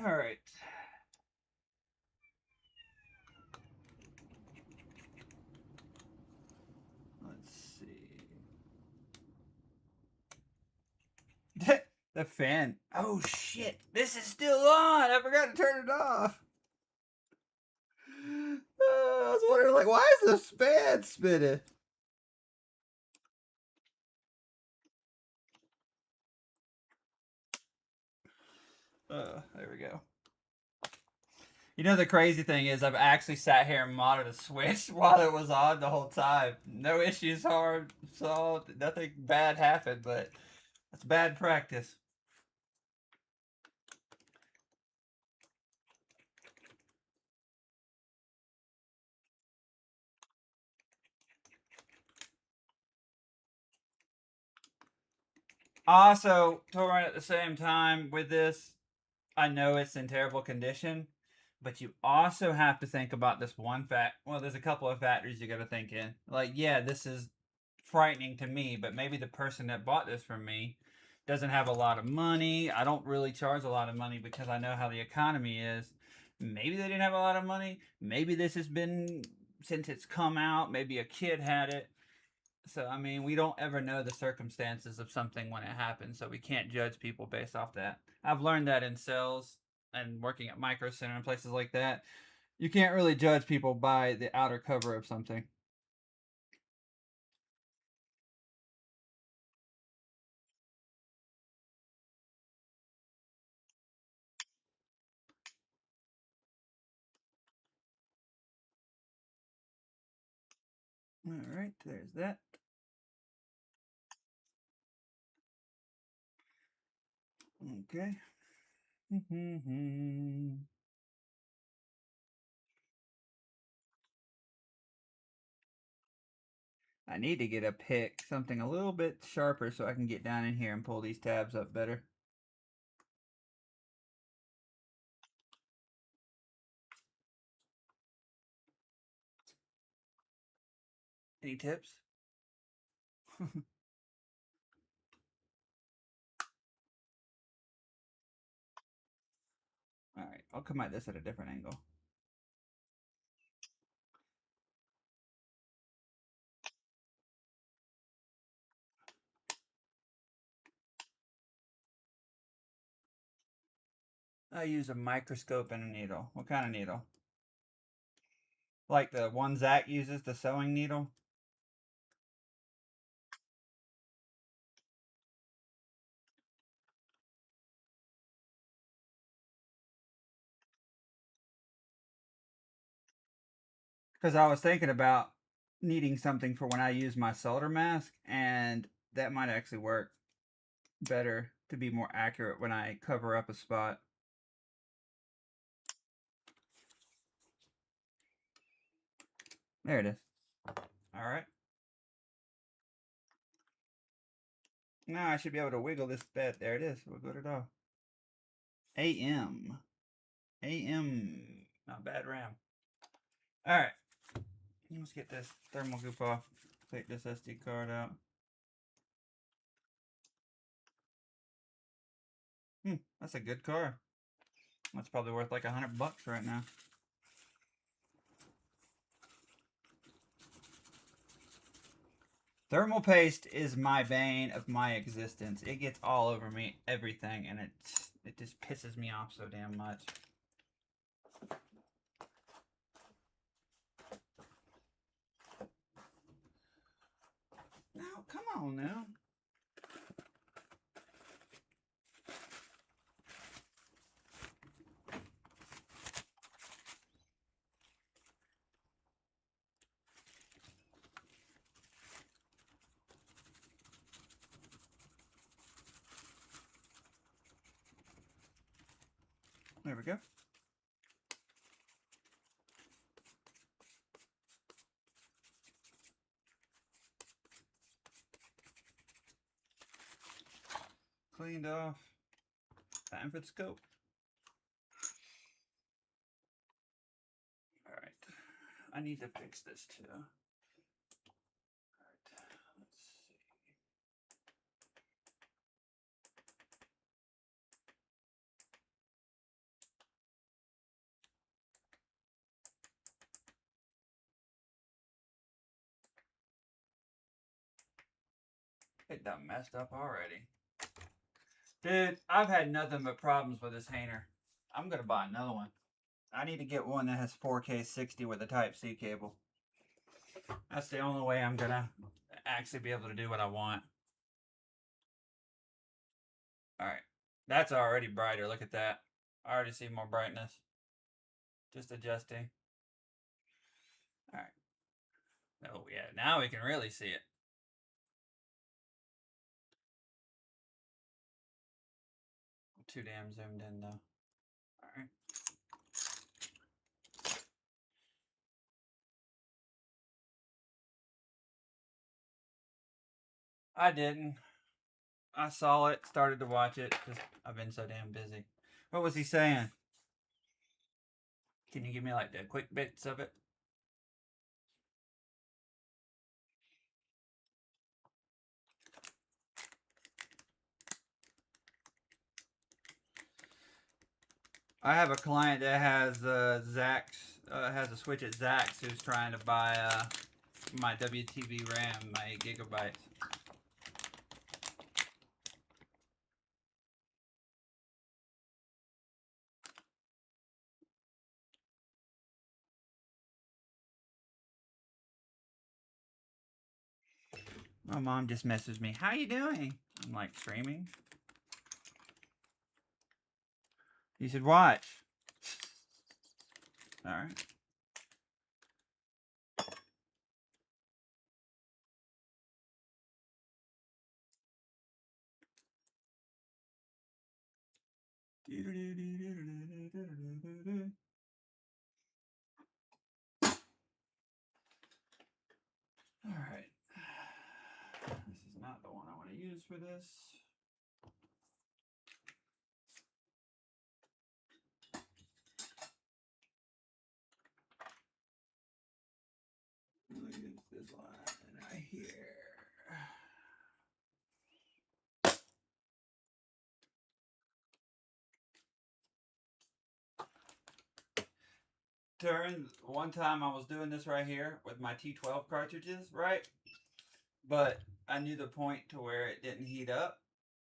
All right. Let's see. The fan. Oh shit! This is still on. I forgot to turn it off. I was wondering, like, why is this fan spinning? There we go. You know, the crazy thing is I've actually sat here and modded a Switch while it was on the whole time. No issues hard solved. Nothing bad happened, but that's bad practice. Also, to run at the same time with this, I know it's in terrible condition, but you also have to think about this one fact. Well, there's a couple of factors you got to think in. Like, yeah, this is frightening to me, but maybe the person that bought this from me doesn't have a lot of money. I don't really charge a lot of money because I know how the economy is. Maybe they didn't have a lot of money. Maybe this has been since it's come out. Maybe a kid had it. So, I mean, we don't ever know the circumstances of something when it happens, so we can't judge people based off that. I've learned that in sales and working at Micro Center and places like that. You can't really judge people by the outer cover of something. Alright, there's that. Okay. I need to get a pick, something a little bit sharper so I can get down in here and pull these tabs up better. Any tips? Alright, I'll come at this at a different angle. I use a microscope and a needle. What kind of needle? Like the one Zach uses, the sewing needle? Because I was thinking about needing something for when I use my solder mask, and that might actually work better to be more accurate when I cover up a spot. There it is. Alright. Now I should be able to wiggle this bed. There it is. Wiggle it off. AM. AM. Not bad RAM. Alright. Let's get this thermal goop off. Take this SD card out. That's a good car. That's probably worth like $100 right now. Thermal paste is my bane of my existence. It gets all over me, everything, and it just pisses me off so damn much. Now, come on now. There we go. Cleaned off. Time for the scope. Alright. I need to fix this too. Alright. Let's see. It done messed up already. Dude, I've had nothing but problems with this hanger. I'm gonna buy another one. I need to get one that has 4K 60 with a Type-C cable. That's the only way I'm gonna actually be able to do what I want. Alright. That's already brighter. Look at that. I already see more brightness. Just adjusting. Alright. Oh yeah, now we can really see it. I'm too damn zoomed in though. Alright. I didn't. I saw it, started to watch it, because I've been so damn busy. What was he saying? Can you give me like the quick bits of it? I have a client that has Zach's, has a switch at Zach's who's trying to buy my WTV RAM, my 8 gigabytes. My mom just messaged me, "How you doing?" I'm like, "Streaming." He said, "Watch." All right. Alright. This is not the one I want to use for this. I'll use this one right here. During one time I was doing this right here with my T12 cartridges, right? But I knew the point to where it didn't heat up,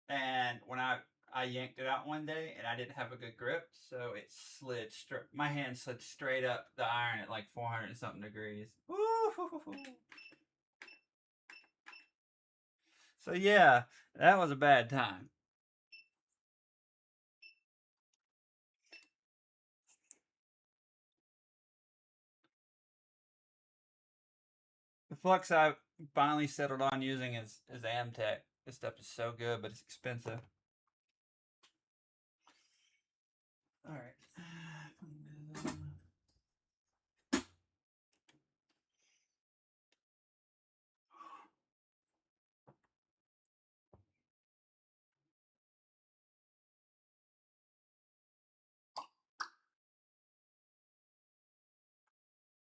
and when I yanked it out one day and I didn't have a good grip, so it slid straight. My hand slid straight up the iron at like 400 and something degrees. Woo! So yeah, that was a bad time. The flux I finally settled on using is Amtech. This stuff is so good, but it's expensive. All right.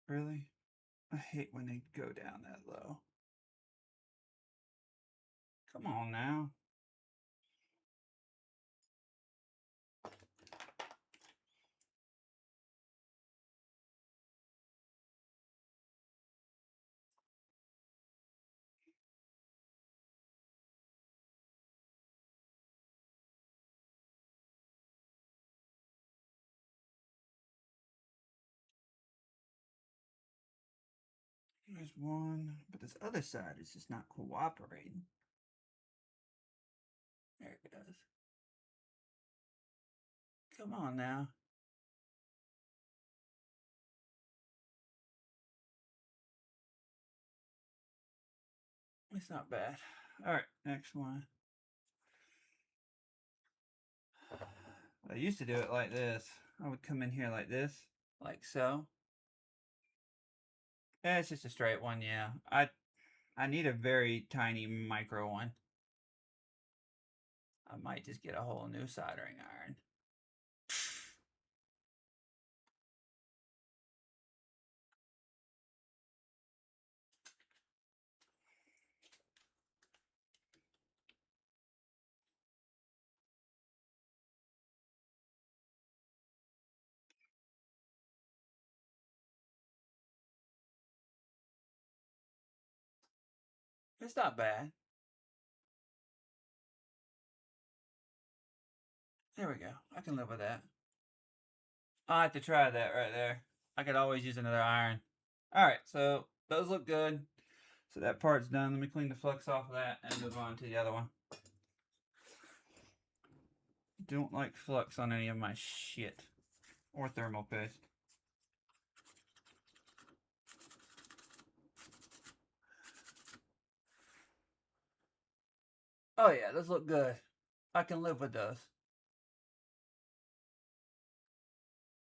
Really? I hate when they go down that low. Come on now. There's one, but this other side is just not cooperating. There it goes. Come on now. It's not bad. All right, next one. I used to do it like this. I would come in here like this, like so. Yeah, it's just a straight one, yeah. I need a very tiny micro one. I might just get a whole new soldering iron. It's not bad. There we go. I can live with that. I'll have to try that right there. I could always use another iron. Alright, so those look good. So that part's done. Let me clean the flux off of that and move on to the other one. Don't like flux on any of my shit. Or thermal paste. Oh yeah, those look good. I can live with those.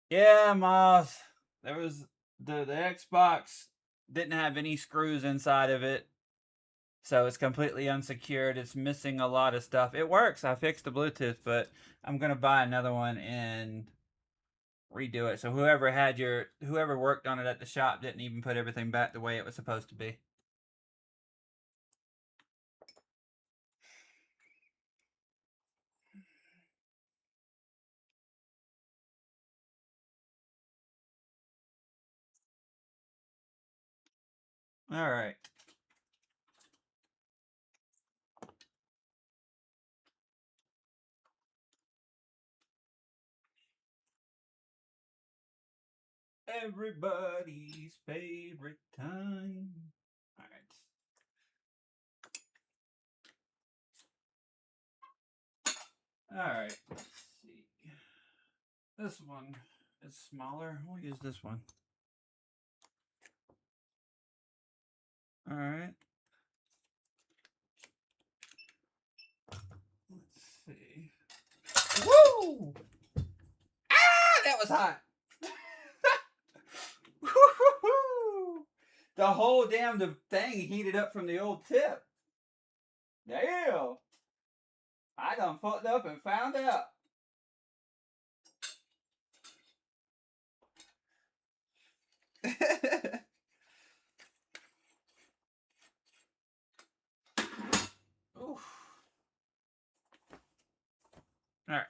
Yeah, Moss. There was the Xbox didn't have any screws inside of it. So it's completely unsecured. It's missing a lot of stuff. It works. I fixed the Bluetooth, but I'm gonna buy another one and redo it. So whoever worked on it at the shop didn't even put everything back the way it was supposed to be. All right. Everybody's favorite time. All right. All right. Let's see. This one is smaller. We'll use this one. All right. Let's see. Woo! that was hot. Woo-hoo-hoo. The whole damn thing heated up from the old tip. Damn. I done fucked up and found out. Oof. All right.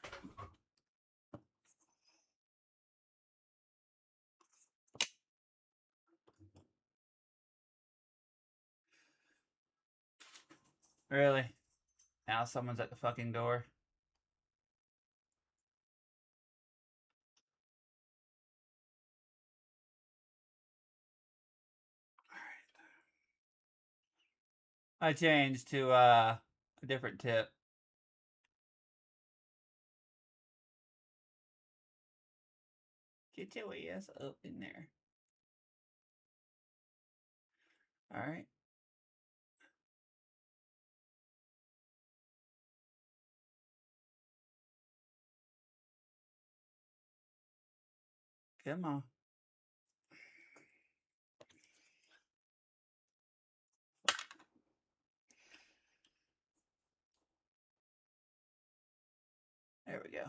Really? Now someone's at the fucking door. I changed to a different tip. Get your ass up in there. All right. Come on. There we go.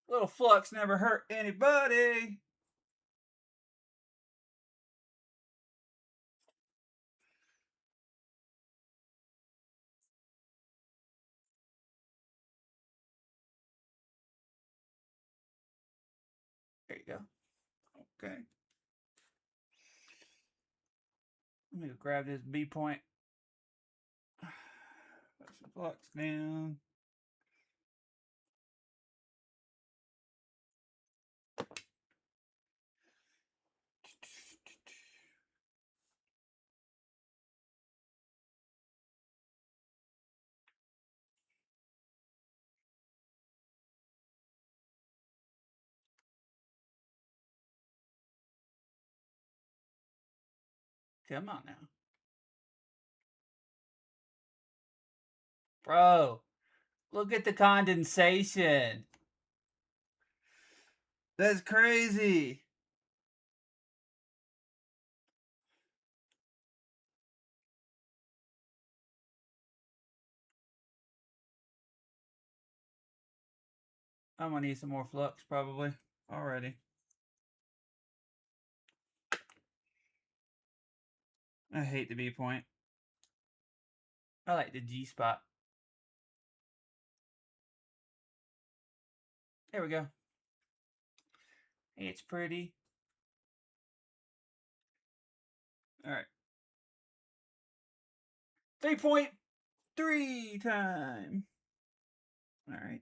Little flux never hurt anybody. There you go. Okay. Let me go grab this B point. Put some flux down. Come on now. Bro, look at the condensation. That's crazy. I'm gonna need some more flux probably already. I hate the B point. I like the G spot. There we go. It's pretty. All right. 3.3 time. All right.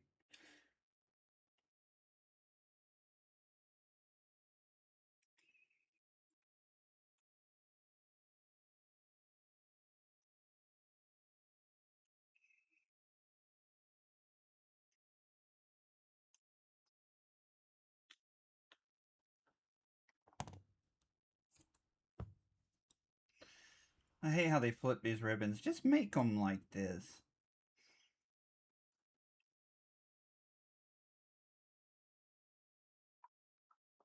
I hate how they flip these ribbons. Just make them like this.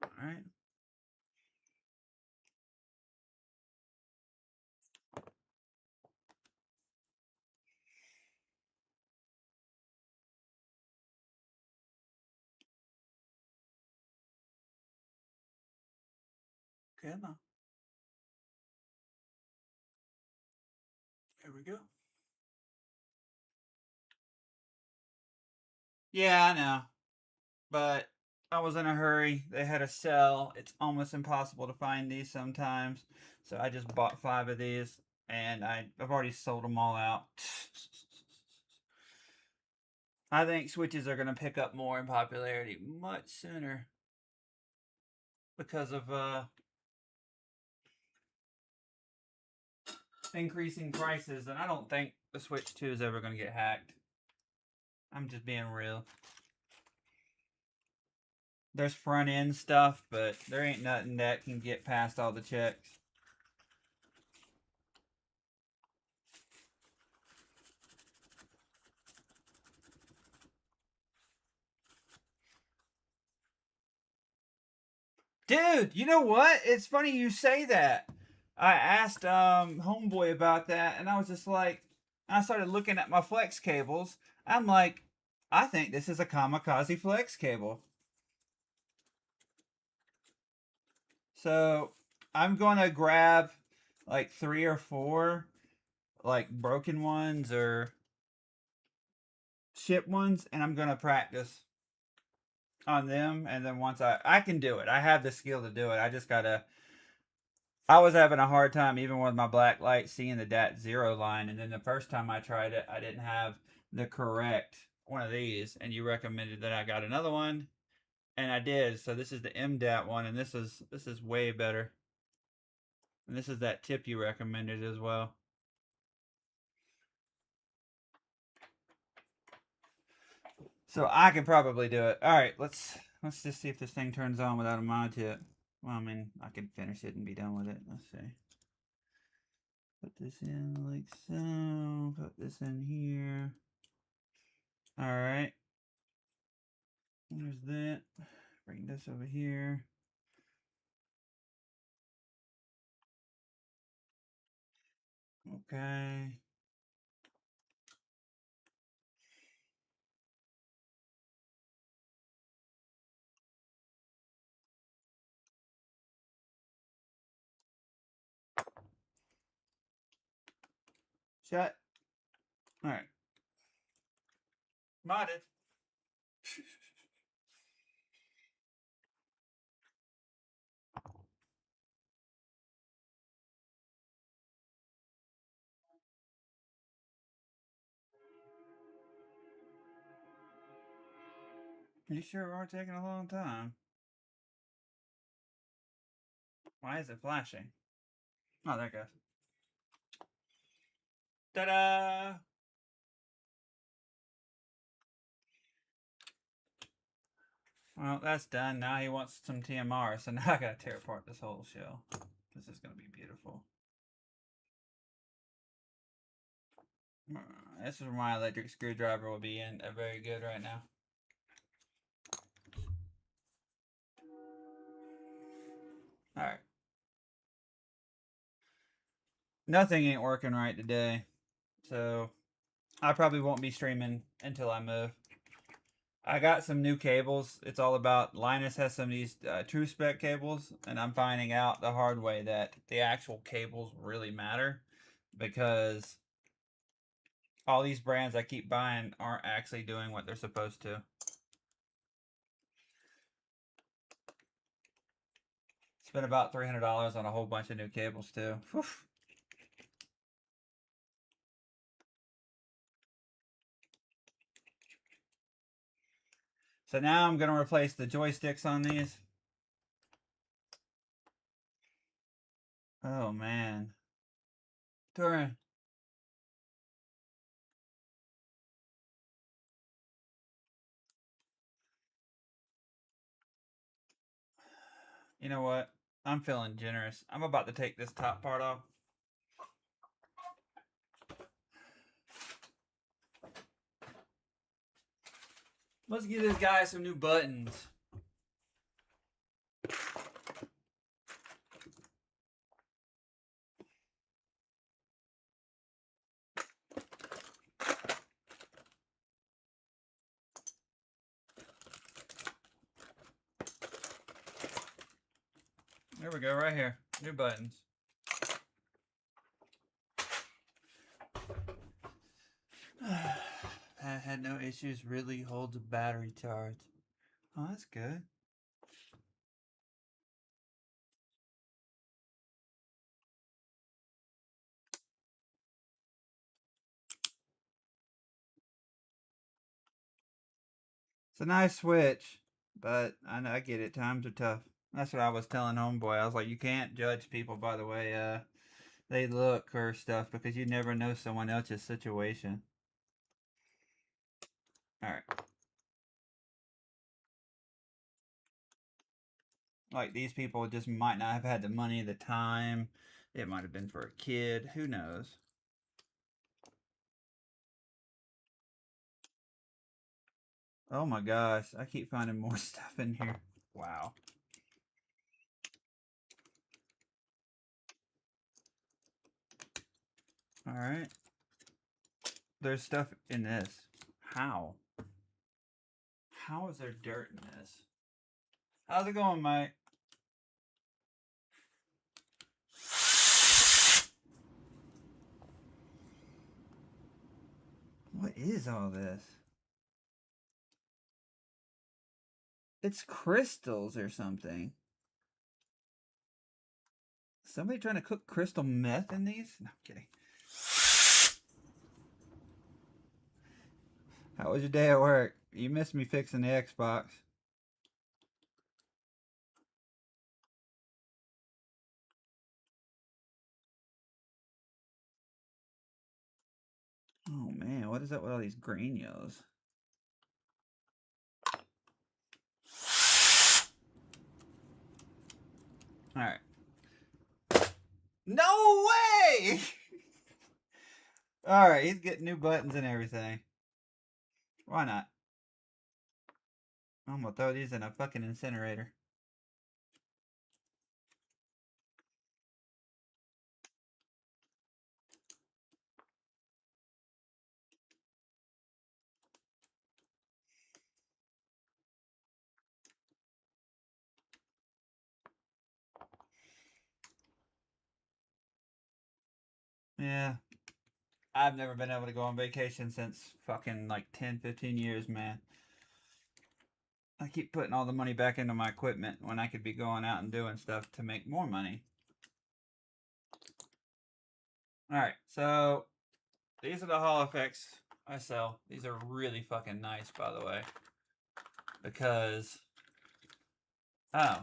All right. Come on. There we go. Yeah, I know. But I was in a hurry. They had a sell. It's almost impossible to find these sometimes. So I just bought 5 of these. And I've already sold them all out. I think switches are going to pick up more in popularity much sooner. Because of increasing prices. And I don't think the Switch 2 is ever going to get hacked. I'm just being real. There's front end stuff, but there ain't nothing that can get past all the checks. Dude, you know what? It's funny you say that. I asked homeboy about that, and I was just like, I started looking at my flex cables. I'm like, I think this is a kamikaze flex cable. So I'm gonna grab like 3 or 4 like broken ones or ship ones, and I'm gonna practice on them. And then once I can do it, I have the skill to do it. I just gotta. I was having a hard time even with my black light seeing the DAT0 line, and then the first time I tried it, I didn't have the correct one of these, and you recommended that I got another one, and I did. So this is the MDAT one, and this is way better. And this is that tip you recommended as well. So I could probably do it. All right, let's just see if this thing turns on without a mod tip. Well, I mean, I could finish it and be done with it. Let's see. Put this in like so. Put this in here. All right. There's that. Bring this over here. Okay. Shut. All right. Modded. You sure are taking a long time. Why is it flashing? Oh, there it goes. Ta-da! Well, that's done. Now he wants some TMR, so now I gotta tear apart this whole shell. This is gonna be beautiful. This is where my electric screwdriver will be in very good right now. Alright. Nothing ain't working right today. So I probably won't be streaming until I move. I got some new cables. It's all about Linus has some of these True Spec cables, and I'm finding out the hard way that the actual cables really matter because all these brands I keep buying aren't actually doing what they're supposed to. Spent about $300 on a whole bunch of new cables too. Whew. So now I'm going to replace the joysticks on these. Oh, man. Turin. You know what? I'm feeling generous. I'm about to take this top part off. Let's give this guy some new buttons. There we go, right here. New buttons. I had no issues. Really holds a battery charge. Oh, that's good. It's a nice switch, but I get it. Times are tough. That's what I was telling homeboy. I was like, you can't judge people by the way they look or stuff because you never know someone else's situation. All right. Like these people just might not have had the money, the time. It might have been for a kid. Who knows? Oh my gosh. I keep finding more stuff in here. Wow. Alright. There's stuff in this. How? How is there dirt in this? How's it going, mate? What is all this? It's crystals or something. Somebody trying to cook crystal meth in these? No, I'm kidding. How was your day at work? You missed me fixing the Xbox. Oh man, what is up with all these granules? Alright. No way! Alright, he's getting new buttons and everything. Why not? I'm gonna throw these in a fucking incinerator. Yeah. I've never been able to go on vacation since fucking like 10, 15 years, man. I keep putting all the money back into my equipment when I could be going out and doing stuff to make more money. Alright, so these are the Hall effects I sell. These are really fucking nice, by the way. Because, oh,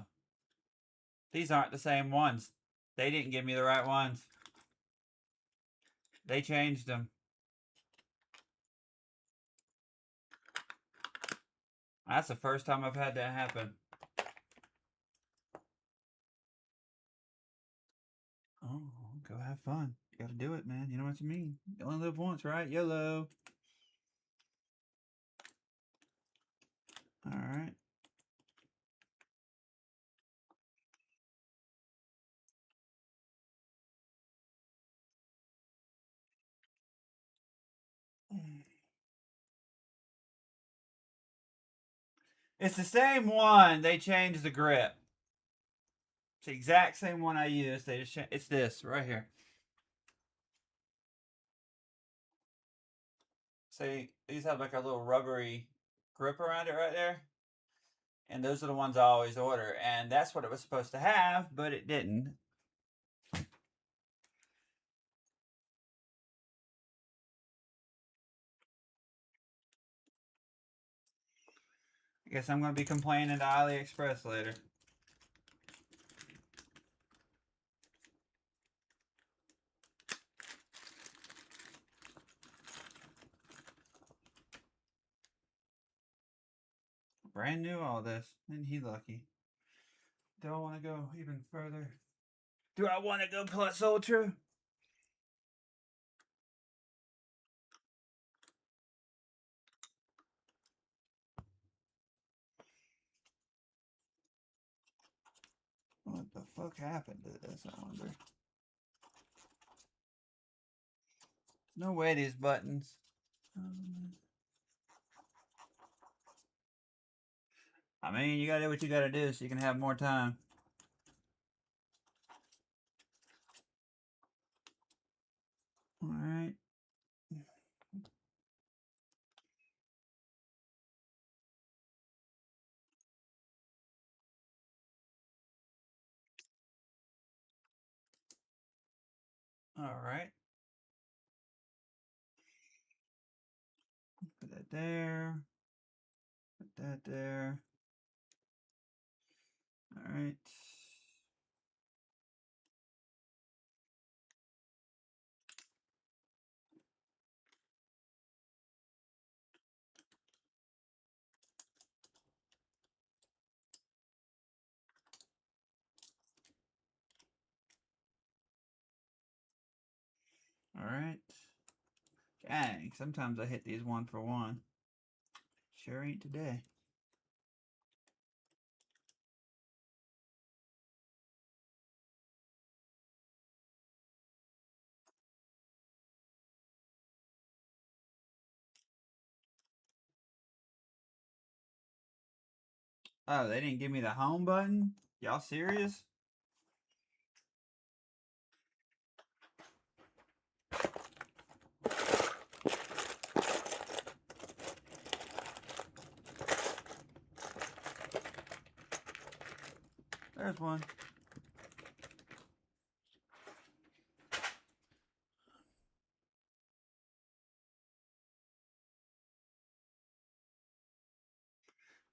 these aren't the same ones. They didn't give me the right ones. They changed them. That's the first time I've had that happen. Oh, go have fun. You gotta do it, man. You know what I mean? You only live once, right? YOLO. Alright. It's the same one. They changed the grip. It's the exact same one I used. They just it's this right here. See, these have like a little rubbery grip around it right there. And those are the ones I always order. And that's what it was supposed to have, but it didn't. I guess I'm going to be complaining to AliExpress later. Brand new all this. Isn't he lucky? Do I want to go even further? Do I want to go plus ultra? What the fuck happened to this, I wonder? No way these buttons. I mean, you gotta do what you gotta do so you can have more time. Alright. Alright. Put that there. Put that there. Alright. Alright. Dang, sometimes I hit these 1 for 1. Sure ain't today. Oh, they didn't give me the home button? Y'all serious? There's one.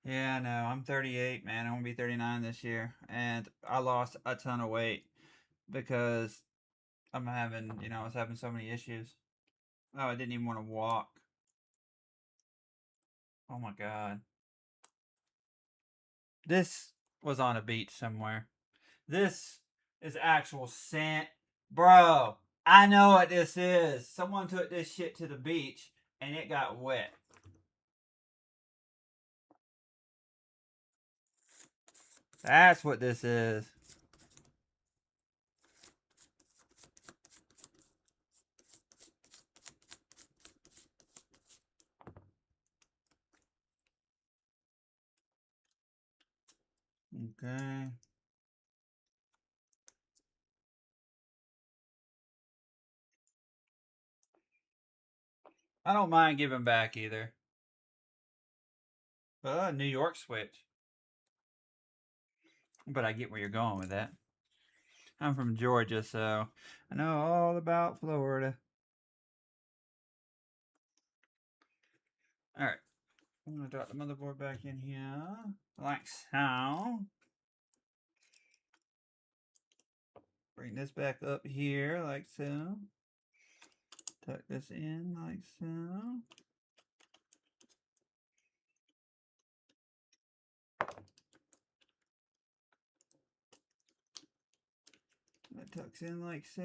Yeah, no, I'm 38, man. I'm gonna be 39 this year, and I lost a ton of weight because I'm having, I was having so many issues. Oh, I didn't even want to walk. Oh my god. This was on a beach somewhere. This is actual sand. Bro, I know what this is. Someone took this shit to the beach and it got wet. That's what this is. Okay. I don't mind giving back either. New York switch. But I get where you're going with that. I'm from Georgia, so I know all about Florida. Alright. I'm going to drop the motherboard back in here. Like so. Bring this back up here, like so. Tuck this in, like so. That tucks in like so.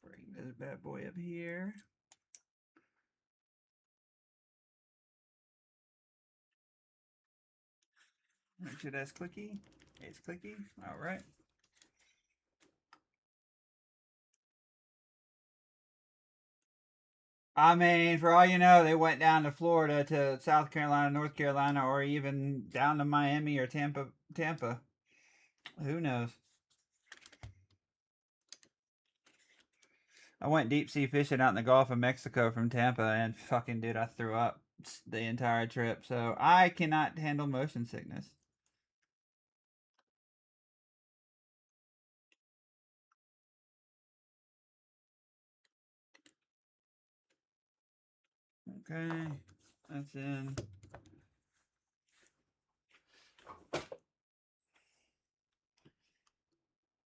Bring this bad boy up here. Make sure that's clicky. It's clicky. Alright. I mean, for all you know, they went down to Florida, to South Carolina, North Carolina, or even down to Miami or Tampa. Who knows? I went deep sea fishing out in the Gulf of Mexico from Tampa, and fucking dude, I threw up the entire trip. So I cannot handle motion sickness. Okay, that's in.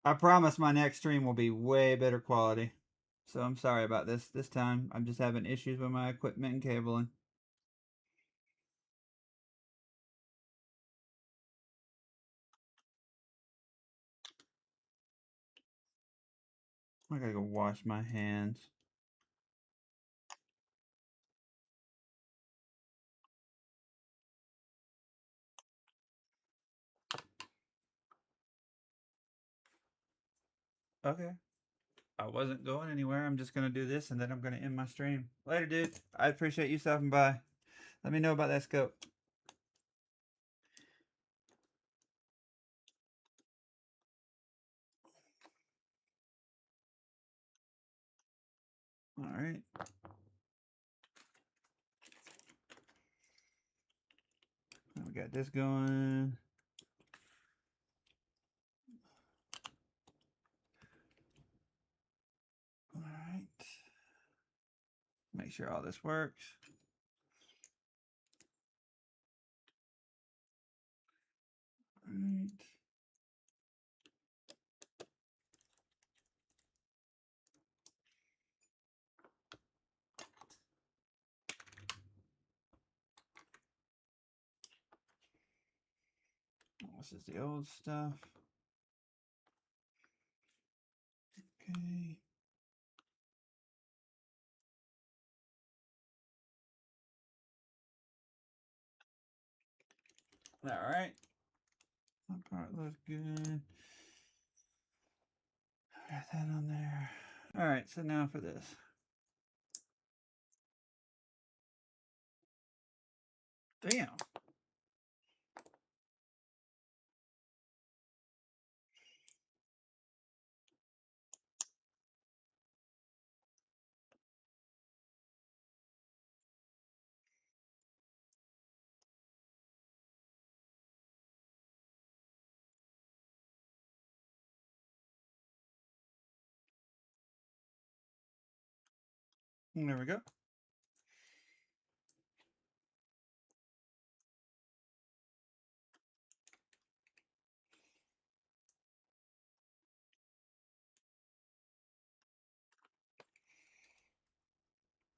I promise my next stream will be way better quality. So I'm sorry about this time. I'm just having issues with my equipment and cabling. I gotta go wash my hands. Okay. I wasn't going anywhere. I'm just gonna do this and then I'm gonna end my stream. Later, dude. I appreciate you stopping by. Let me know about that scope. Alright. We got this going. Alright. Make sure all this works. Alright. This is the old stuff. Okay. Alright. That part looks good. Got that on there. Alright, so now for this. Damn. There we go.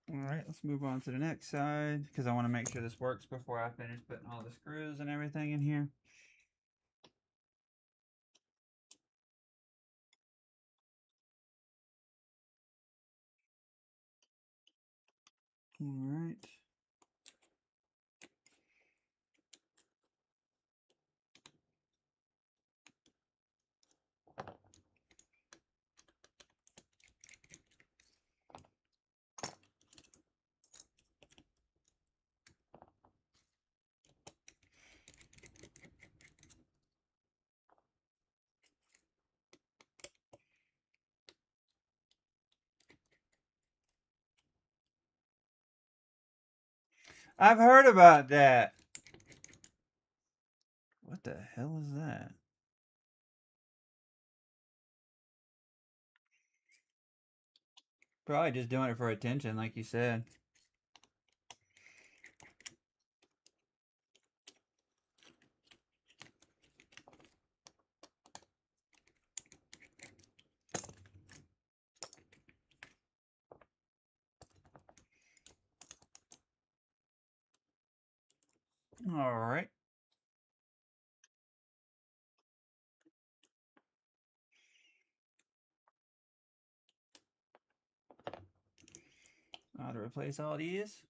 All right, let's move on to the next side because I want to make sure this works before I finish putting all the screws and everything in here. All right. I've heard about that. What the hell is that? Probably just doing it for attention, like you said. All right. How to replace all these.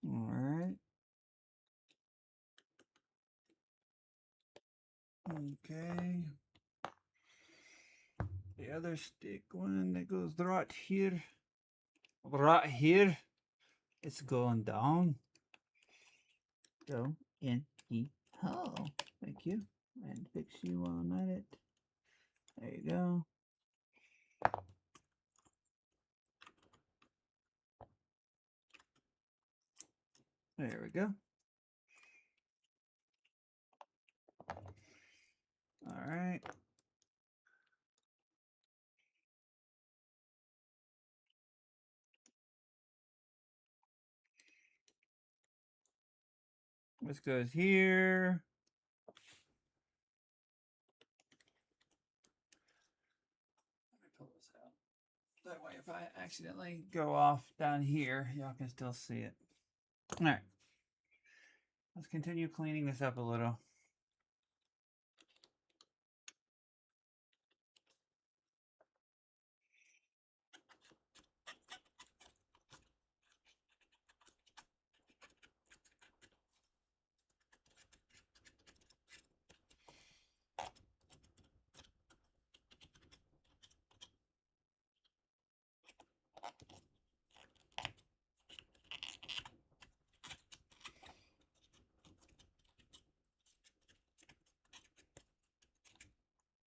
All right. Okay. The other stick one that goes right here. Right here. It's going down. Go in the hole. Thank you. And fix you while I'm at it. There you go. There we go. All right. This goes here. Let me pull this out. That way, if I accidentally go off down here, y'all can still see it. All right. Let's continue cleaning this up a little.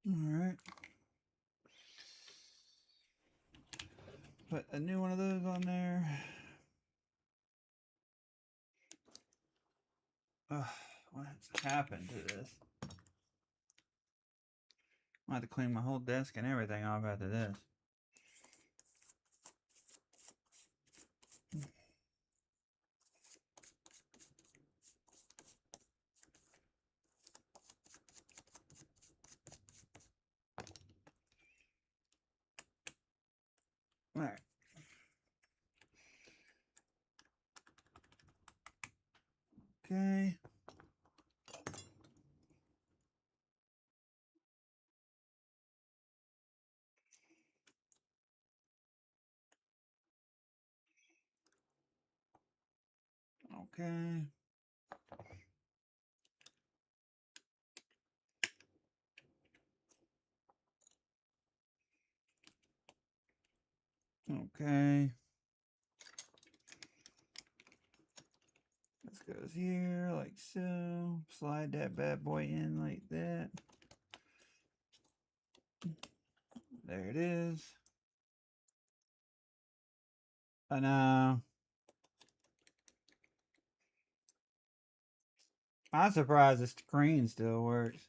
All right. Put a new one of those on there. What's happened to this? I have to clean my whole desk and everything off after this. All right. Okay. Okay. Okay. This goes here like so. Slide that bad boy in like that. There it is. I know. I'm surprised the screen still works.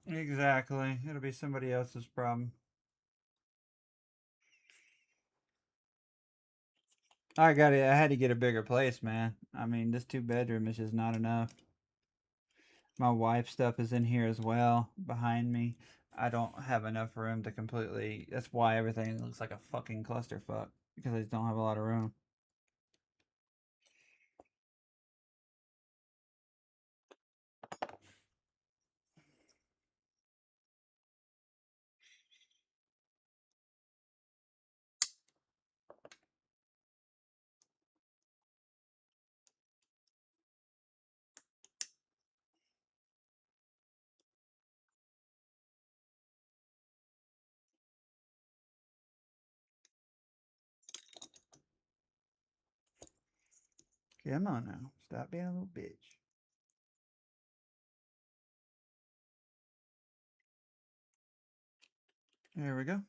Exactly. It'll be somebody else's problem. I had to get a bigger place, man. I mean, this 2-bedroom is just not enough. My wife's stuff is in here as well, behind me. I don't have enough room to completely. That's why everything looks like a fucking clusterfuck, because I just don't have a lot of room. Come on now. Stop being a little bitch. There we go.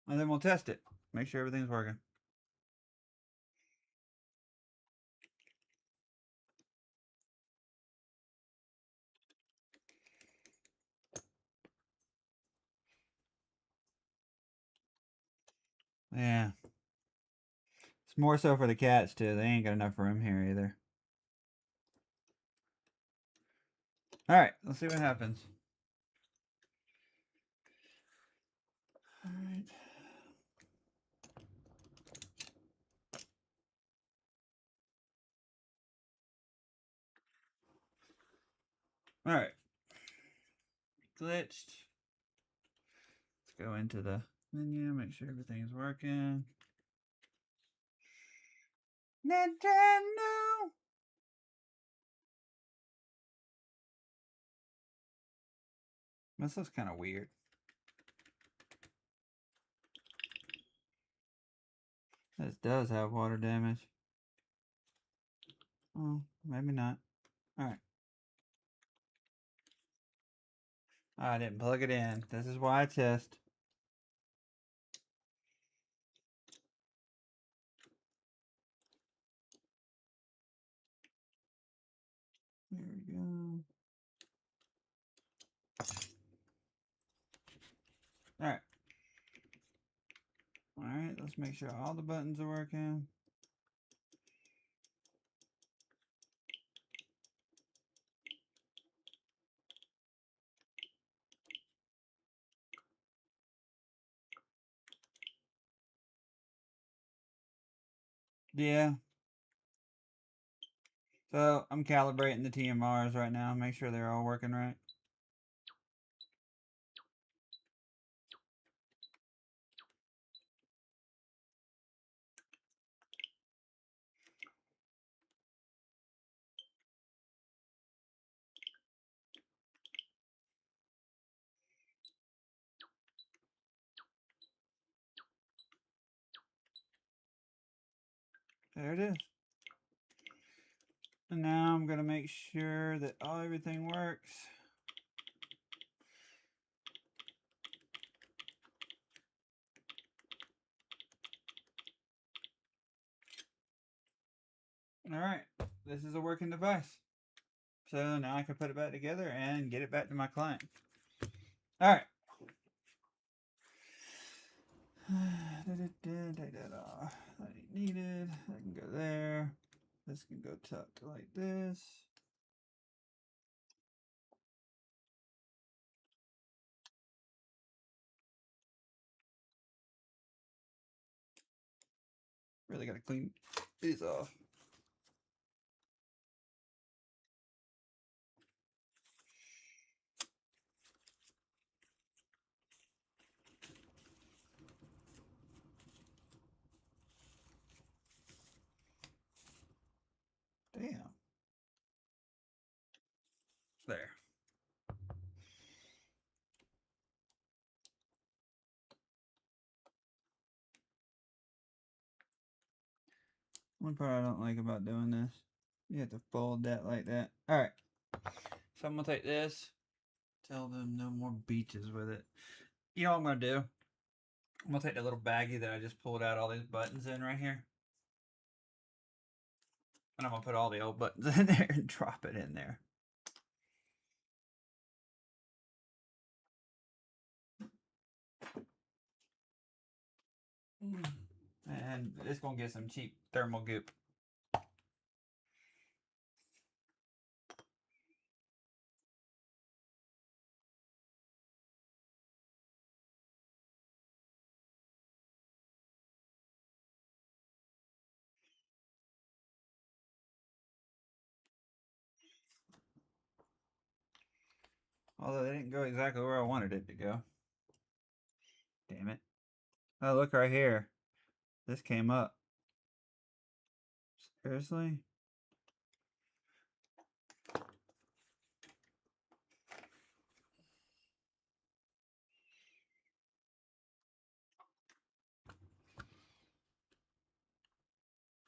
And then we'll test it. Make sure everything's working. Yeah. It's more so for the cats, too. They ain't got enough room here either. Alright, let's see what happens. Alright. Alright. Glitched. Let's go into the menu, make sure everything's working. Nintendo! This looks kind of weird. This does have water damage. Oh, maybe not. Alright. I didn't plug it in. This is why I test. There we go. Alright. Alright, let's make sure all the buttons are working. Yeah. So I'm calibrating the TMRs right now, make sure they're all working right. There it is. And now I'm going to make sure that everything works. Alright, this is a working device. So now I can put it back together and get it back to my client. Alright. That ain't needed. That can go there. This can go tucked like this. Really gotta clean these off. Damn. There. One part I don't like about doing this, you have to fold that like that. Alright. So I'm gonna take this, tell them no more beaches with it. You know what I'm gonna do? I'm gonna take the little baggie that I just pulled out all these buttons in right here. And I'm gonna put all the old buttons in there and drop it in there. And it's gonna get some cheap thermal goop. Although they didn't go exactly where I wanted it to go. Damn it. Oh, look right here. This came up. Seriously?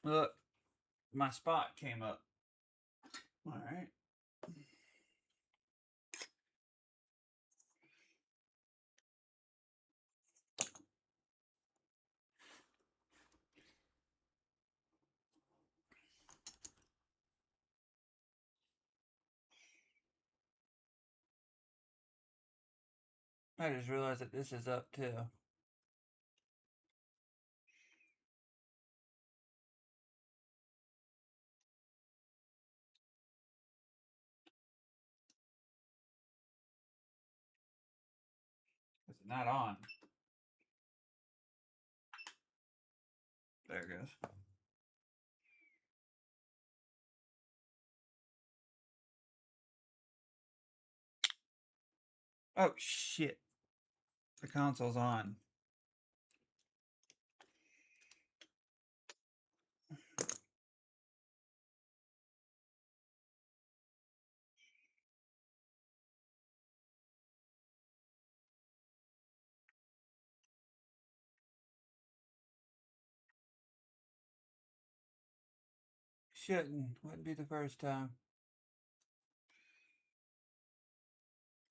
Look, my spot came up. Alright. I just realized that this is up too. It's not on. There it goes. Oh shit. The console's on. Shouldn't. Wouldn't be the first time.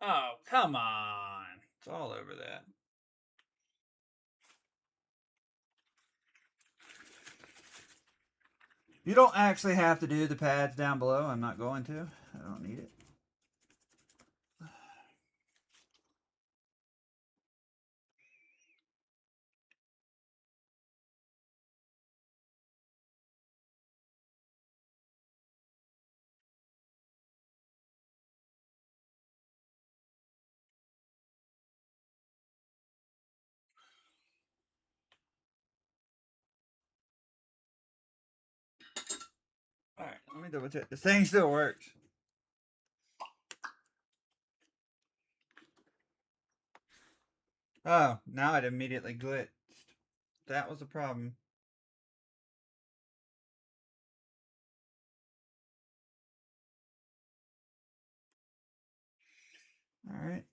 Oh, come on. It's all over that. You don't actually have to do the pads down below. I'm not going to. I don't need it. Alright, let me double check. This thing still works. Oh, now it immediately glitched. That was the problem. Alright.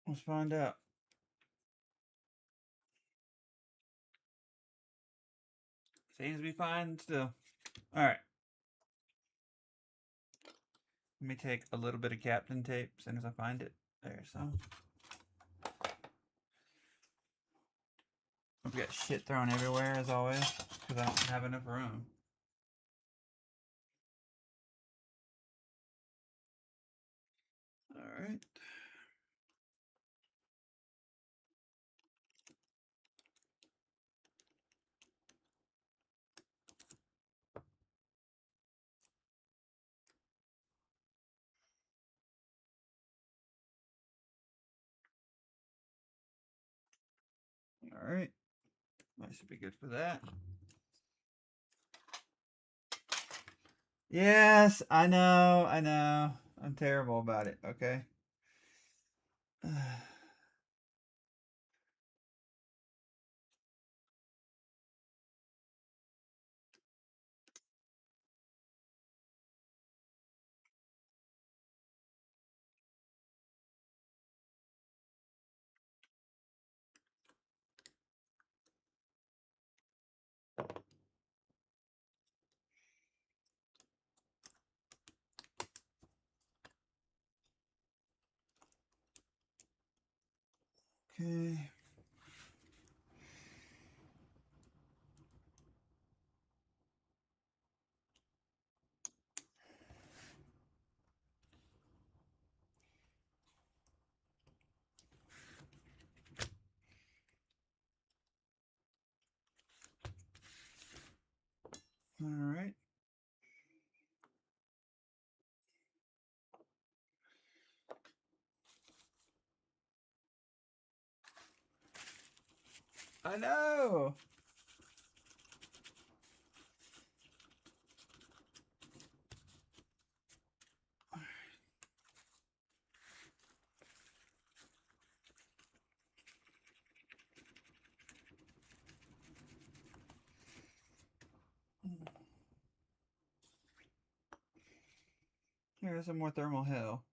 Let's find out. Seems to be fine still. Alright. Let me take a little bit of Captain tape as soon as I find it. There's some. I've got shit thrown everywhere as always because I don't have enough room. Alright. Alright. That should be good for that. Yes, I know. I'm terrible about it, okay? Okay. Alright. I know. Here's some more thermal hell.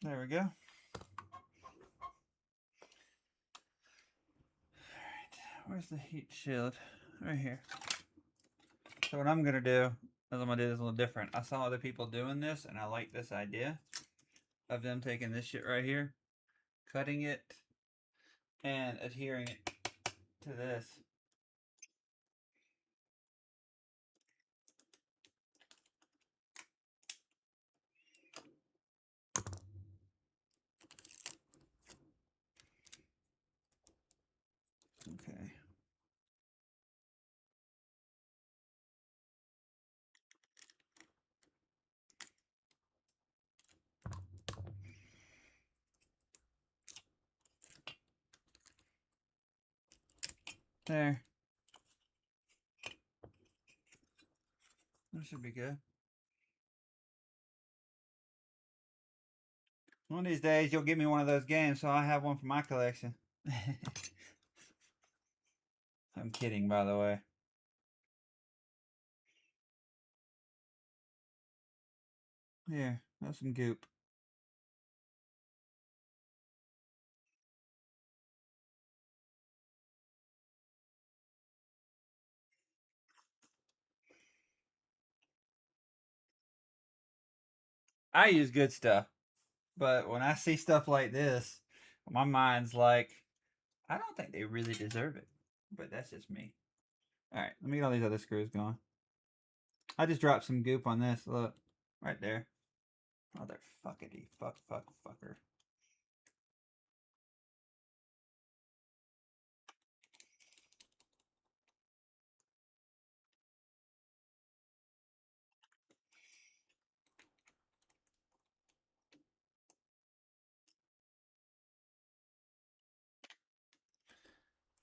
There we go. Alright, where's the heat shield? Right here. So what I'm gonna do is I'm gonna do this a little different. I saw other people doing this and I like this idea of them taking this shit right here, cutting it, and adhering it to this. Okay. There. That should be good. One of these days you'll give me one of those games so I have one for my collection. I'm kidding, by the way. Here, have some goop. I use good stuff, but when I see stuff like this, my mind's like, I don't think they really deserve it. But that's just me. Alright, let me get all these other screws going. I just dropped some goop on this. Look, right there. Mother fuckity fucker.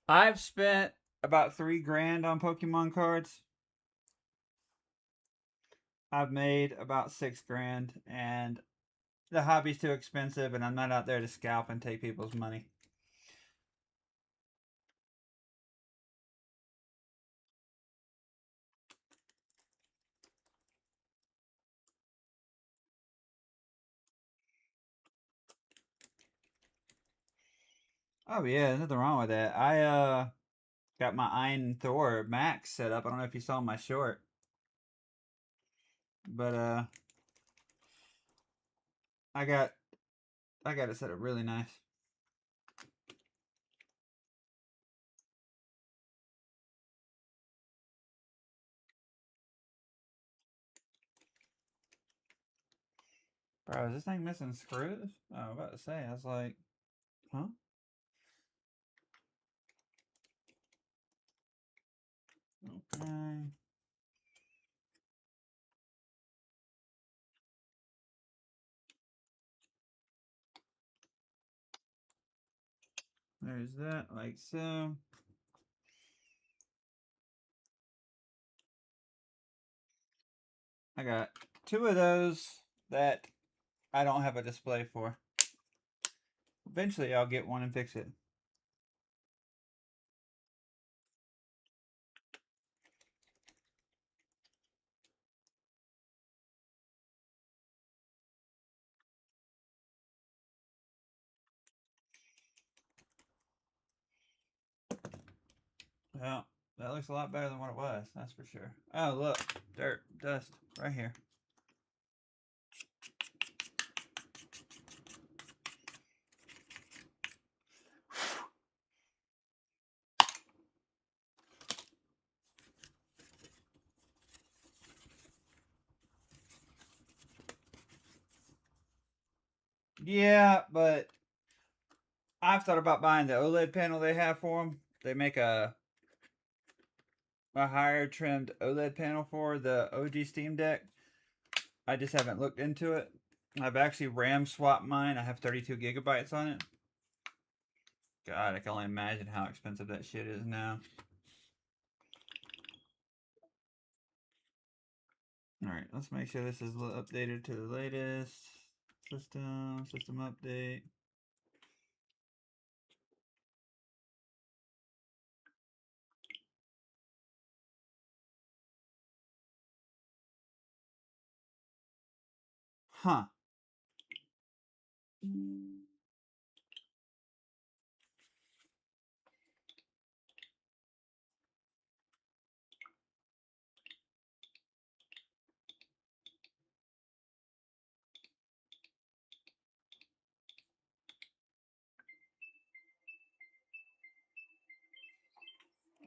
I've spent about $3,000 on Pokemon cards. I've made about $6,000, and the hobby's too expensive, and I'm not out there to scalp and take people's money. Oh yeah, there's nothing wrong with that. I got my Iron Thor Max set up. I don't know if you saw my short, but I got I got it set up really nice. Bro, is this thing missing screws? Oh, I was about to say, I was like, huh? Okay. There's that, like so. I got 2 of those that I don't have a display for. Eventually, I'll get one and fix it. Well, that looks a lot better than what it was, that's for sure. Oh, look, dirt, dust, right here. Yeah, but I've thought about buying the OLED panel they have for them. They make a higher trimmed OLED panel for the OG Steam Deck. I just haven't looked into it. I've actually RAM swapped mine. I have 32 gigabytes on it. God, I can only imagine how expensive that shit is now. Alright, let's make sure this is updated to the latest system update. Huh.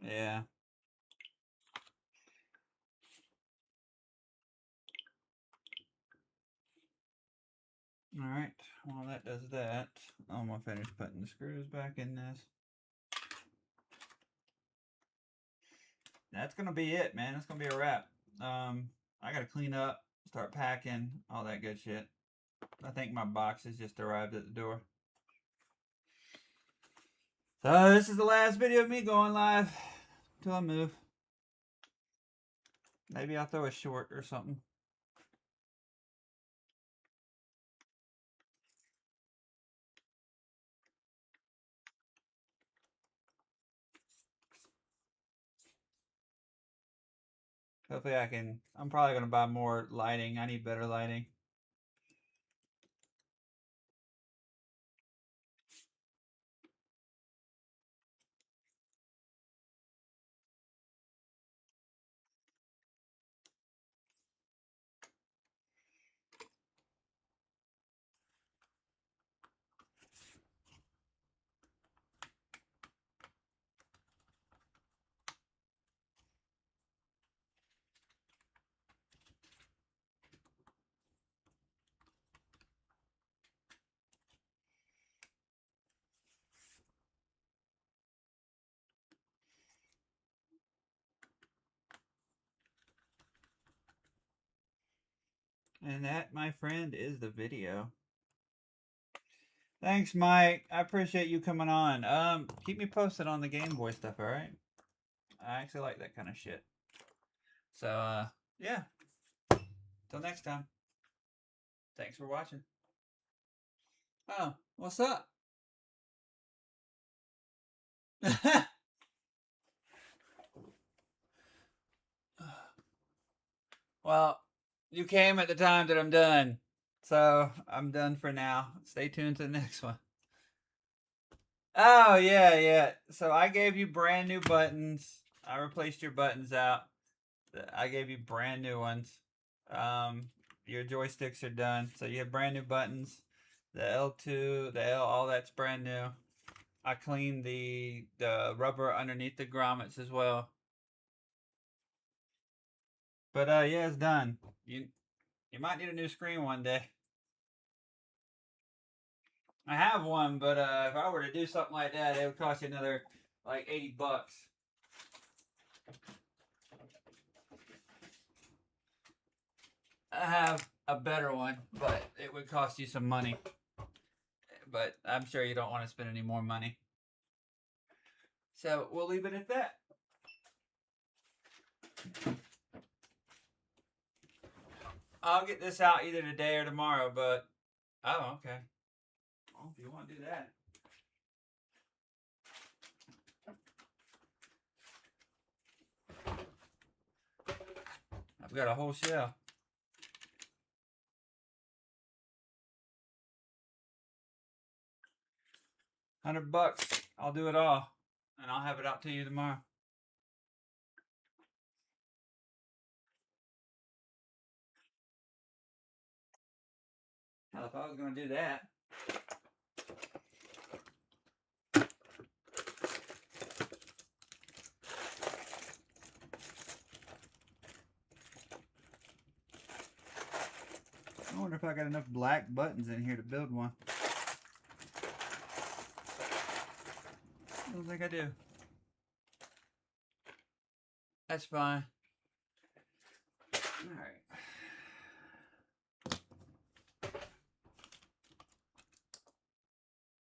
Yeah. Alright, well that does that. I'm gonna finish putting the screws back in this. That's gonna be it, man. That's gonna be a wrap. I gotta clean up, start packing, all that good shit. I think my box has just arrived at the door. So this is the last video of me going live until I move. Maybe I'll throw a short or something. Hopefully I can. I'm probably going to buy more lighting. I need better lighting. And that, my friend, is the video. Thanks, Mike. I appreciate you coming on. Keep me posted on the Game Boy stuff, alright? I actually like that kind of shit. So, yeah. Till next time. Thanks for watching. Oh, what's up? Well, you came at the time that I'm done. So, I'm done for now. Stay tuned to the next one. Oh, yeah. So, I gave you brand new buttons. I replaced your buttons out. I gave you brand new ones. Your joysticks are done. So, you have brand new buttons. The L2, the L, all that's brand new. I cleaned the rubber underneath the grommets as well. But yeah, it's done. You might need a new screen one day. I have one, but if I were to do something like that, it would cost you another like $80. I have a better one, but it would cost you some money. But I'm sure you don't want to spend any more money. So we'll leave it at that. I'll get this out either today or tomorrow, but oh, okay. Well, if you want to do that. I've got a whole shell. $100. I'll do it all, and I'll have it out to you tomorrow. Hell, if I was going to do that. I wonder if I got enough black buttons in here to build one. I don't think I do. That's fine. Alright.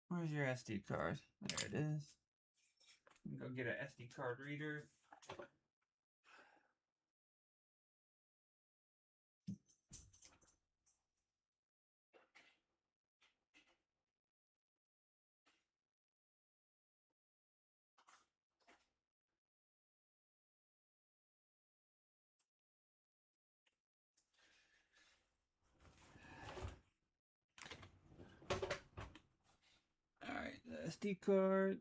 Where's your SD card? There it is. Go get an SD card reader. Alright, the SD card.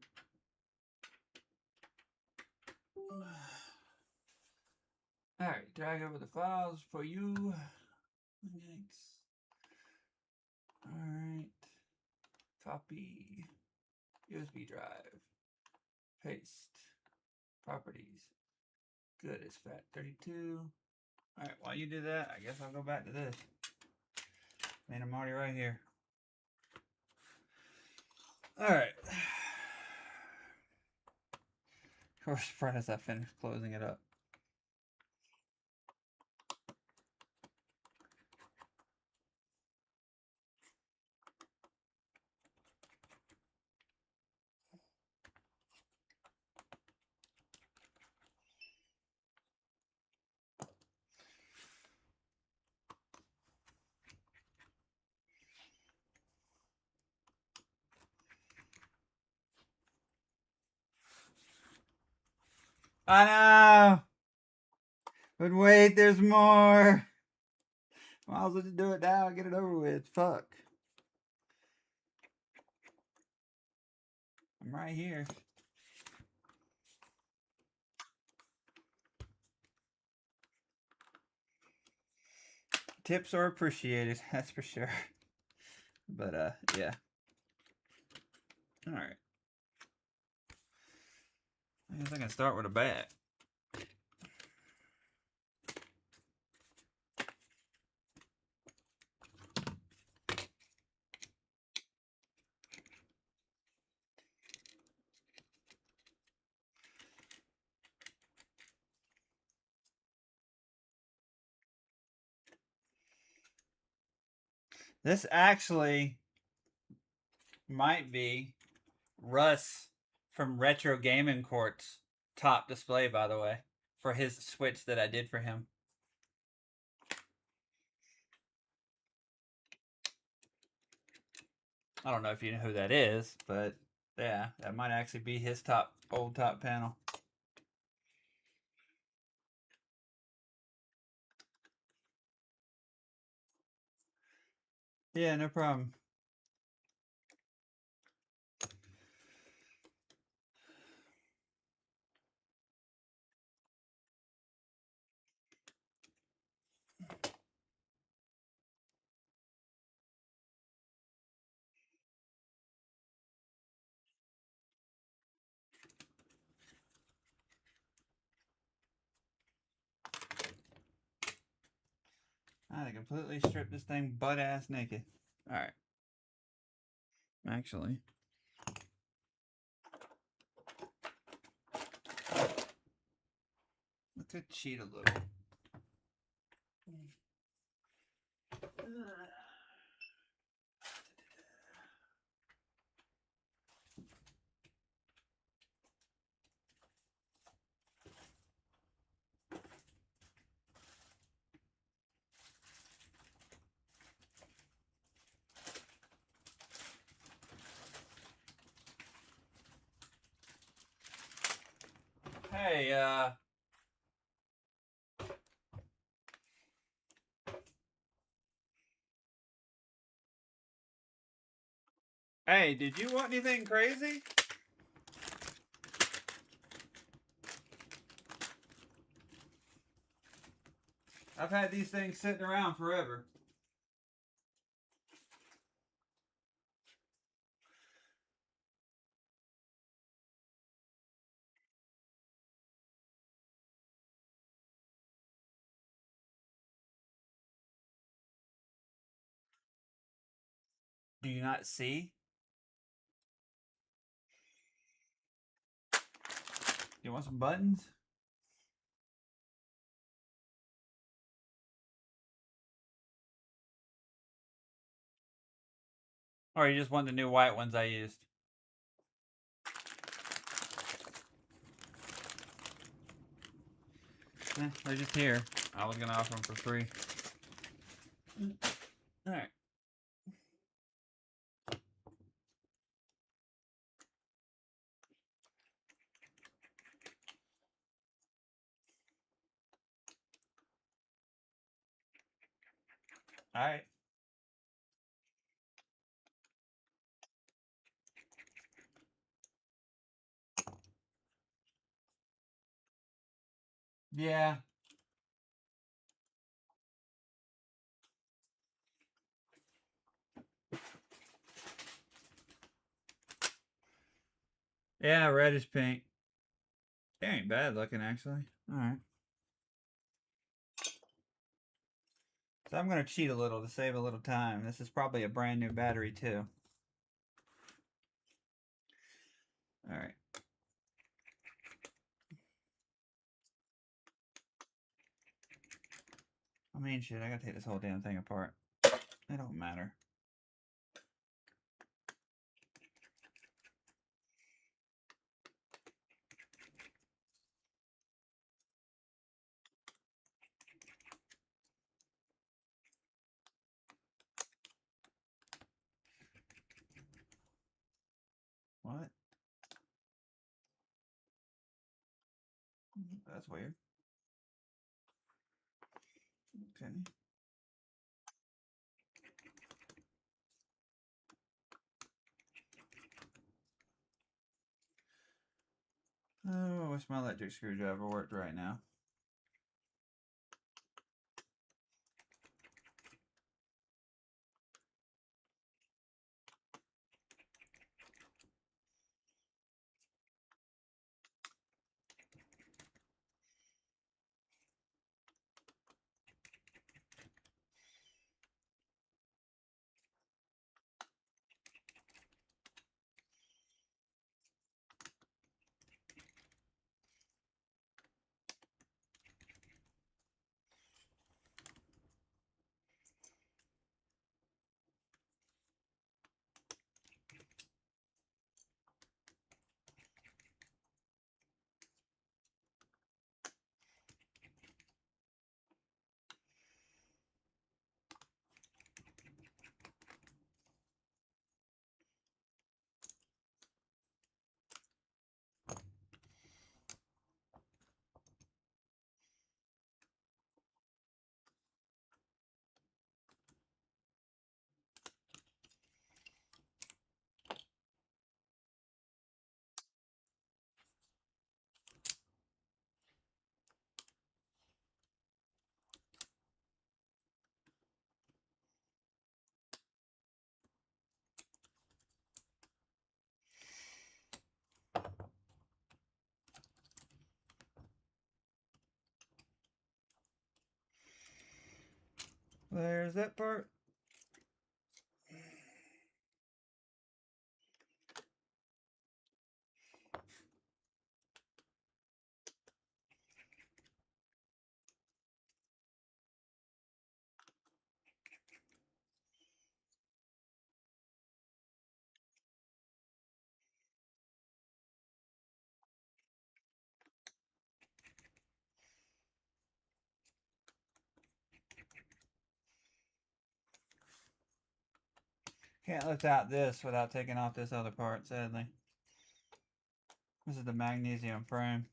Alright, drag over the files for you. Thanks. Alright. Copy. USB drive. Paste. Properties. Good, it's FAT32. Alright, while you do that, I guess I'll go back to this. Man, I'm already right here. Alright. Of course, right as I finish closing it up. I know! But wait, there's more! Might as well just do it now and get it over with. Fuck. I'm right here. Tips are appreciated, that's for sure. But, yeah. Alright. I guess I can start with a bat. This actually might be Russ from Retro Gaming Court's top display, by the way, for his Switch that I did for him. I don't know if you know who that is, but yeah, that might actually be his old top panel. Yeah, no problem. I had to completely strip this thing butt ass naked. Alright. Actually. I could cheat a little. Hey, Hey, did you want anything crazy? I've had these things sitting around forever. Do you not see? You want some buttons? Or you just want the new white ones I used? They're just here. I was gonna offer them for free. Alright. Alright. Yeah. Yeah, reddish pink. They ain't bad looking, actually. Alright. So I'm going to cheat a little to save a little time. This is probably a brand new battery, too. Alright. I mean, shit, I gotta take this whole damn thing apart. It don't matter. What? That's weird. Okay. Oh, I wish my electric screwdriver worked right now. There's that part. Can't lift out this without taking off this other part, sadly. This is the magnesium frame.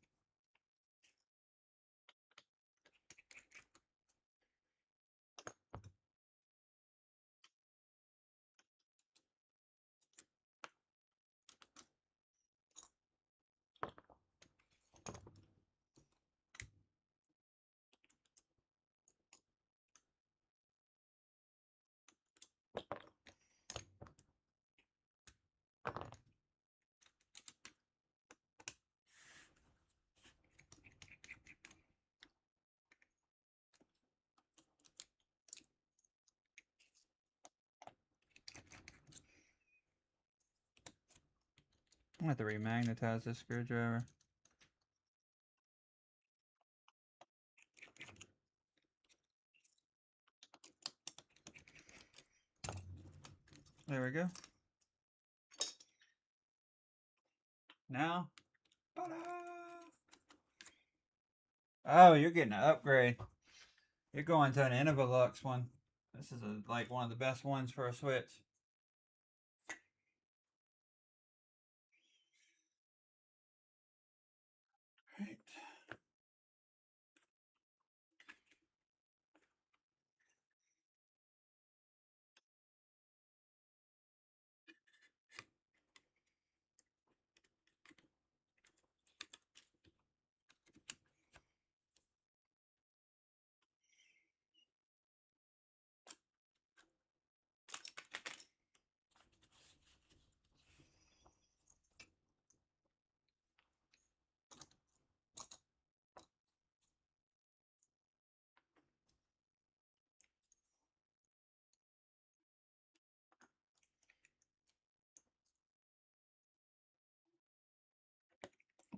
I'm going to have to remagnetize this screwdriver. There we go. Now, oh, you're getting an upgrade. You're going to an Innovolux one. This is like one of the best ones for a Switch. Right.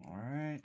All right.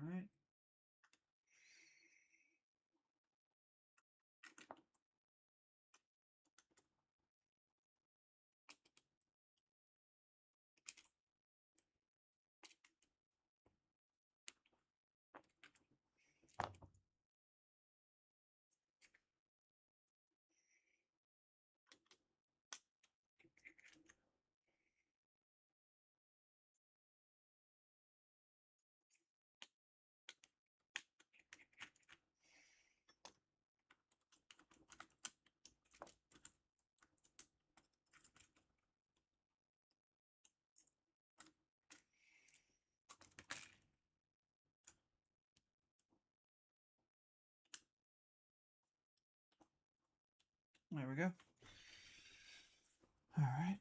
All right. There we go. All right.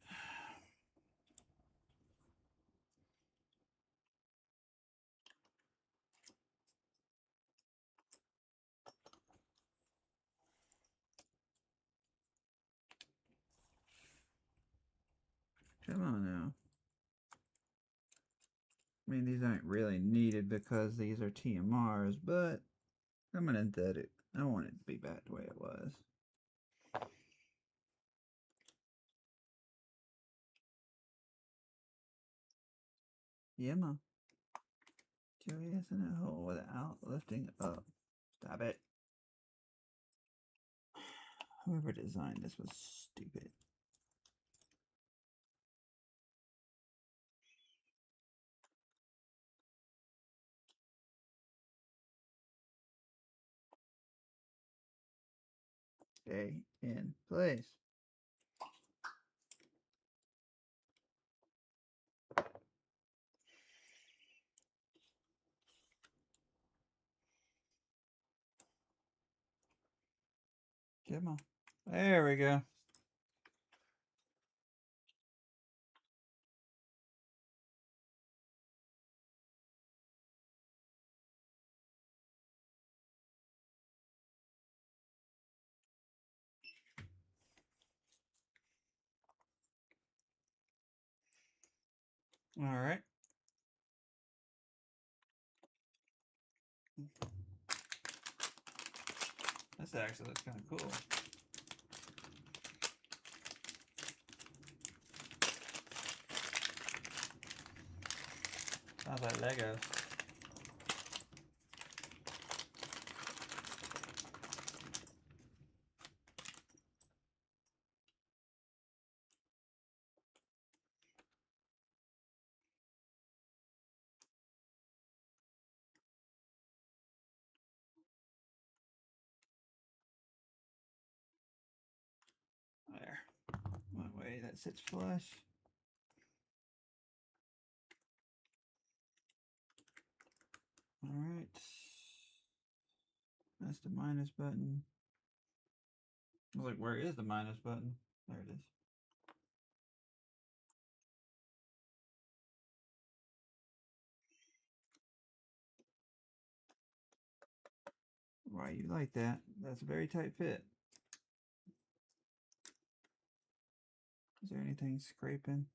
Come on now. I mean, these aren't really needed because these are TMRs, but I'm going to embed it. I want it to be back the way it was. Yeah, Mom. Julius in a hole without lifting up. Stop it. Whoever designed this was stupid. Stay in place. Come on. There we go. All right. This actually looks kind of cool. Sounds like Lego. There. One way that sits flush. All right. That's the minus button. I was like, where is the minus button? There it is. Why you like that? That's a very tight fit. Is there anything scraping?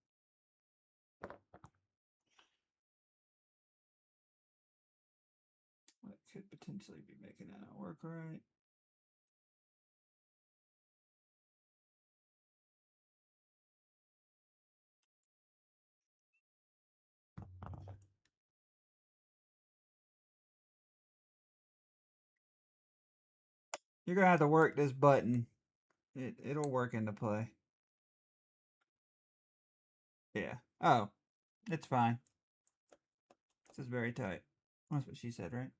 That could potentially be making that not work right. You're gonna have to work this button. It'll work into play. Yeah. Oh, it's fine. This is very tight. That's what she said, right?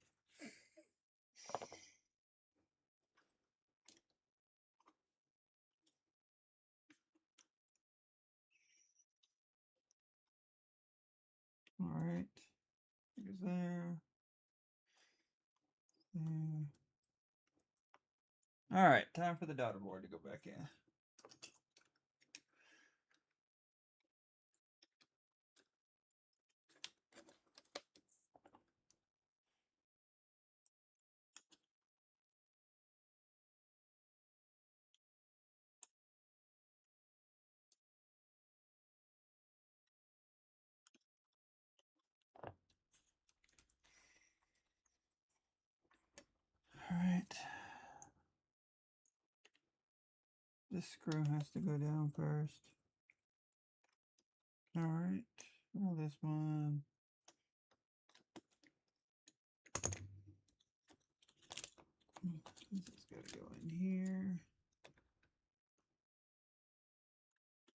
All right. Here's there. All right. Time for the daughter board to go back in. All right. This screw has to go down first. All right. Well, this one. This has got to go in here.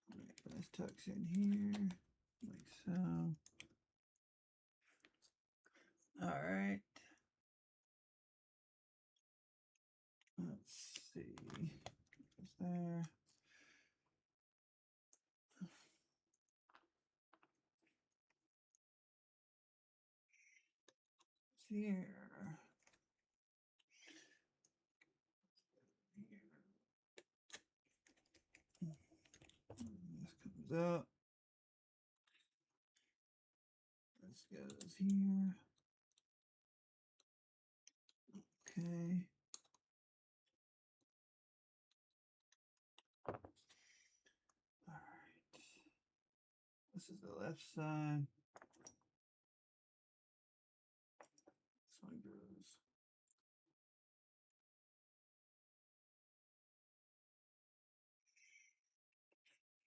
All right, this tucks in here, like so. All right. Let's see. Is there? It's here. This comes up. This goes here. Okay. All right. This is the left side. This one goes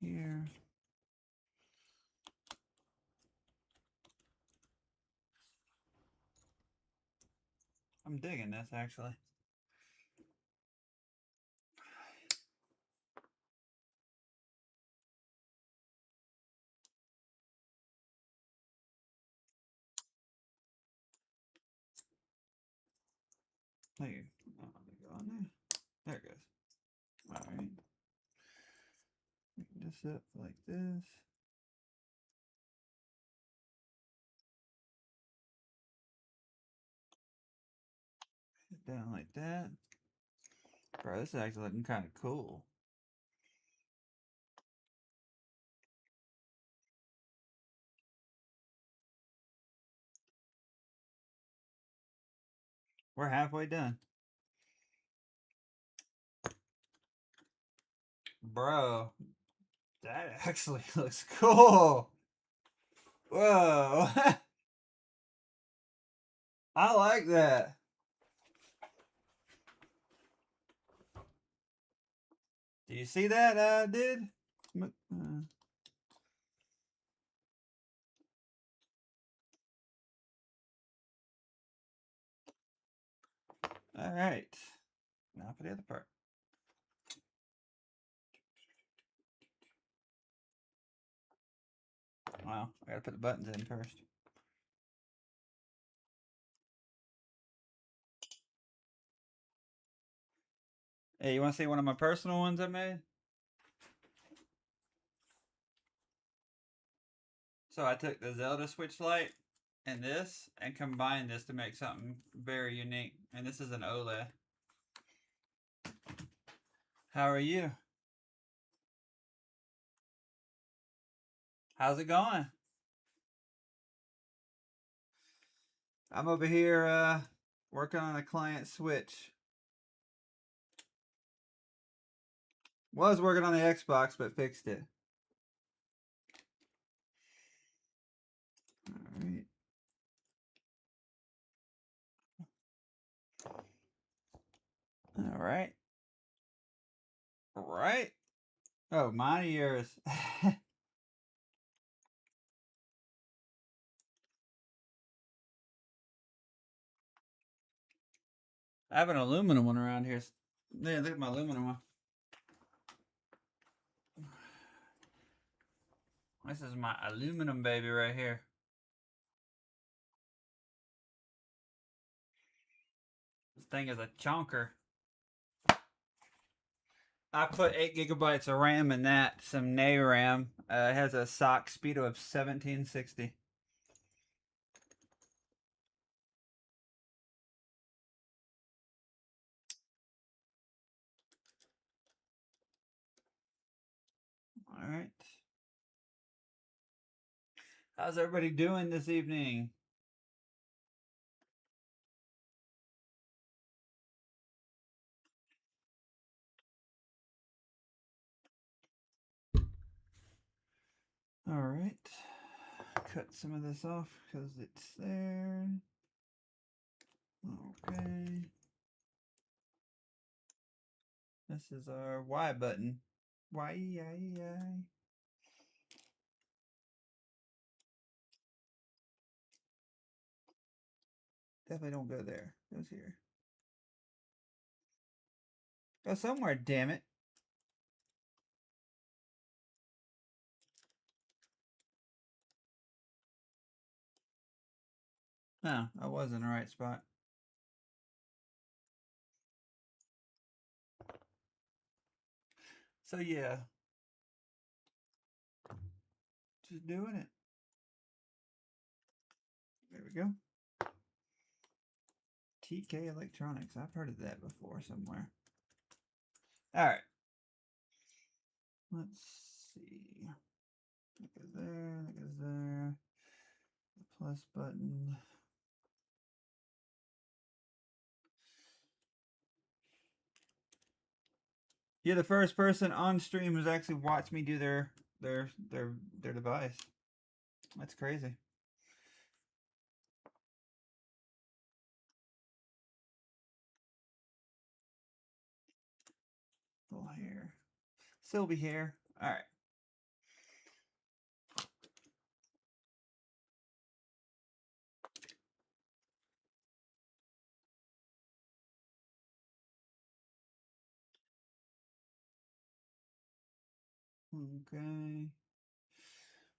here. I'm digging this actually. There you go. Go on there. There it goes. Alright. This up like this. Down like that. Bro, this is actually looking kind of cool. We're halfway done. Bro, that actually looks cool. Whoa. I like that. Do you see that, dude? All right. Now for the other part. Wow, I gotta put the buttons in first. Hey, you want to see one of my personal ones I made? So I took the Zelda Switch Lite and this and combined this to make something very unique. And this is an OLED. How are you? How's it going? I'm over here working on a client Switch. Was working on the Xbox, but fixed it. Alright. Alright. Alright. Oh, mine or yours? I have an aluminum one around here. Yeah, look at my aluminum one. This is my aluminum baby right here. This thing is a chonker. I put 8 gigabytes of RAM in that, some NARAM. It has a SOC speed of 1760. All right. How's everybody doing this evening? All right. Cut some of this off because it's there. Okay. This is our Y button. Y. Definitely don't go there. Goes here. Go somewhere, damn it. No, I was in the right spot. So yeah. Just doing it. There we go. TK Electronics. I've heard of that before somewhere. All right. Let's see. That goes there. That goes there. The plus button. You're the first person on stream who's actually watched me do their device. That's crazy. Little hair. Sylvie hair. All right. Okay.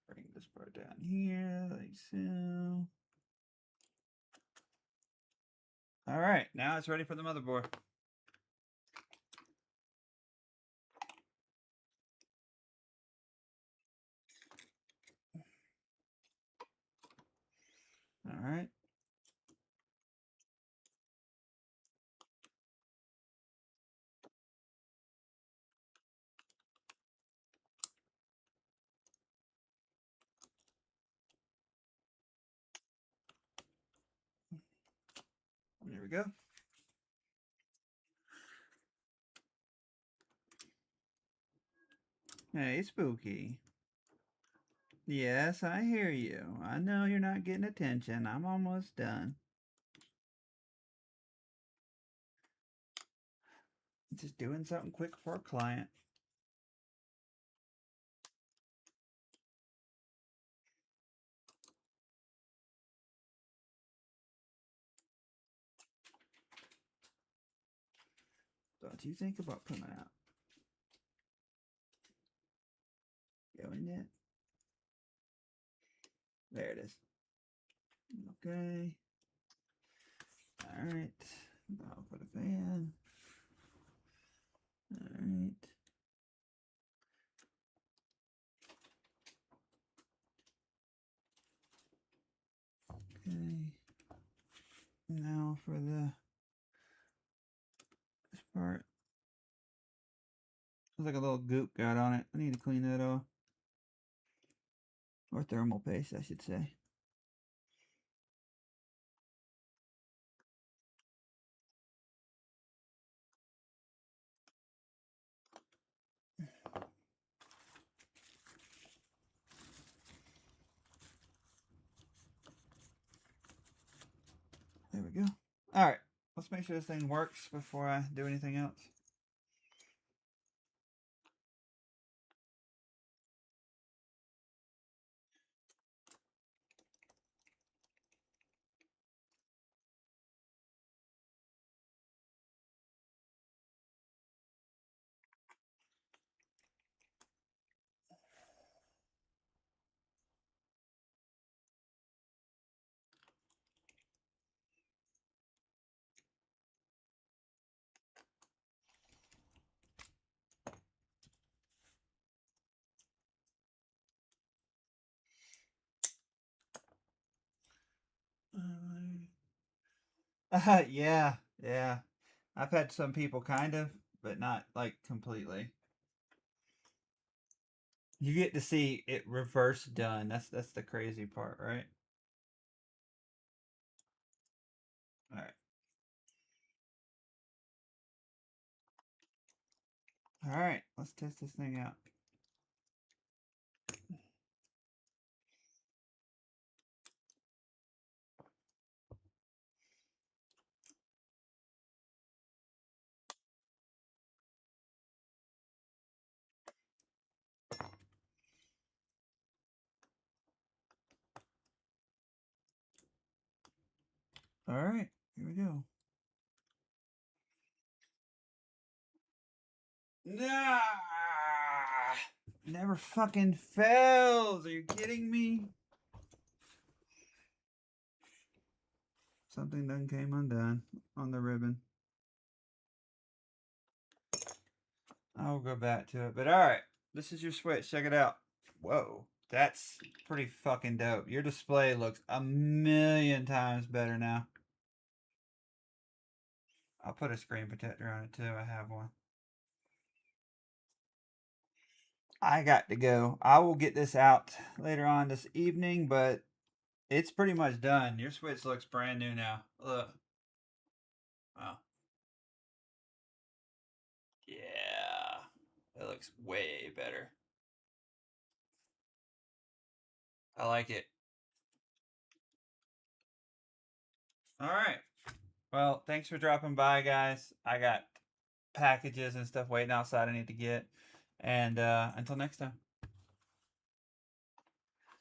Bring this part down here, like so. All right, now it's ready for the motherboard. All right. There we go. Hey, Spooky. Yes, I hear you. I know you're not getting attention. I'm almost done. Just doing something quick for a client. Don't you think about coming out? Going it. There it is. Okay. Alright. Now for the fan. Alright. Okay. Now for this part. There's like a little goop got on it. I need to clean that off. Or thermal paste, I should say. There we go. Alright. Let's make sure this thing works before I do anything else. Yeah. I've had some people kind of, but not like completely. You get to see it reverse done. That's the crazy part, right? All right. All right. Let's test this thing out. All right. Here we go. Nah! Never fucking fails. Are you kidding me? Something done came undone on the ribbon. I'll go back to it. But alright. This is your switch. Check it out. Whoa. That's pretty fucking dope. Your display looks a million times better now. I'll put a screen protector on it too. I have one. I got to go. I will get this out later on this evening, but it's pretty much done. Your switch looks brand new now. Look. Wow. Yeah. It looks way better. I like it. Alright. Well, thanks for dropping by, guys. I got packages and stuff waiting outside I need to get. And until next time.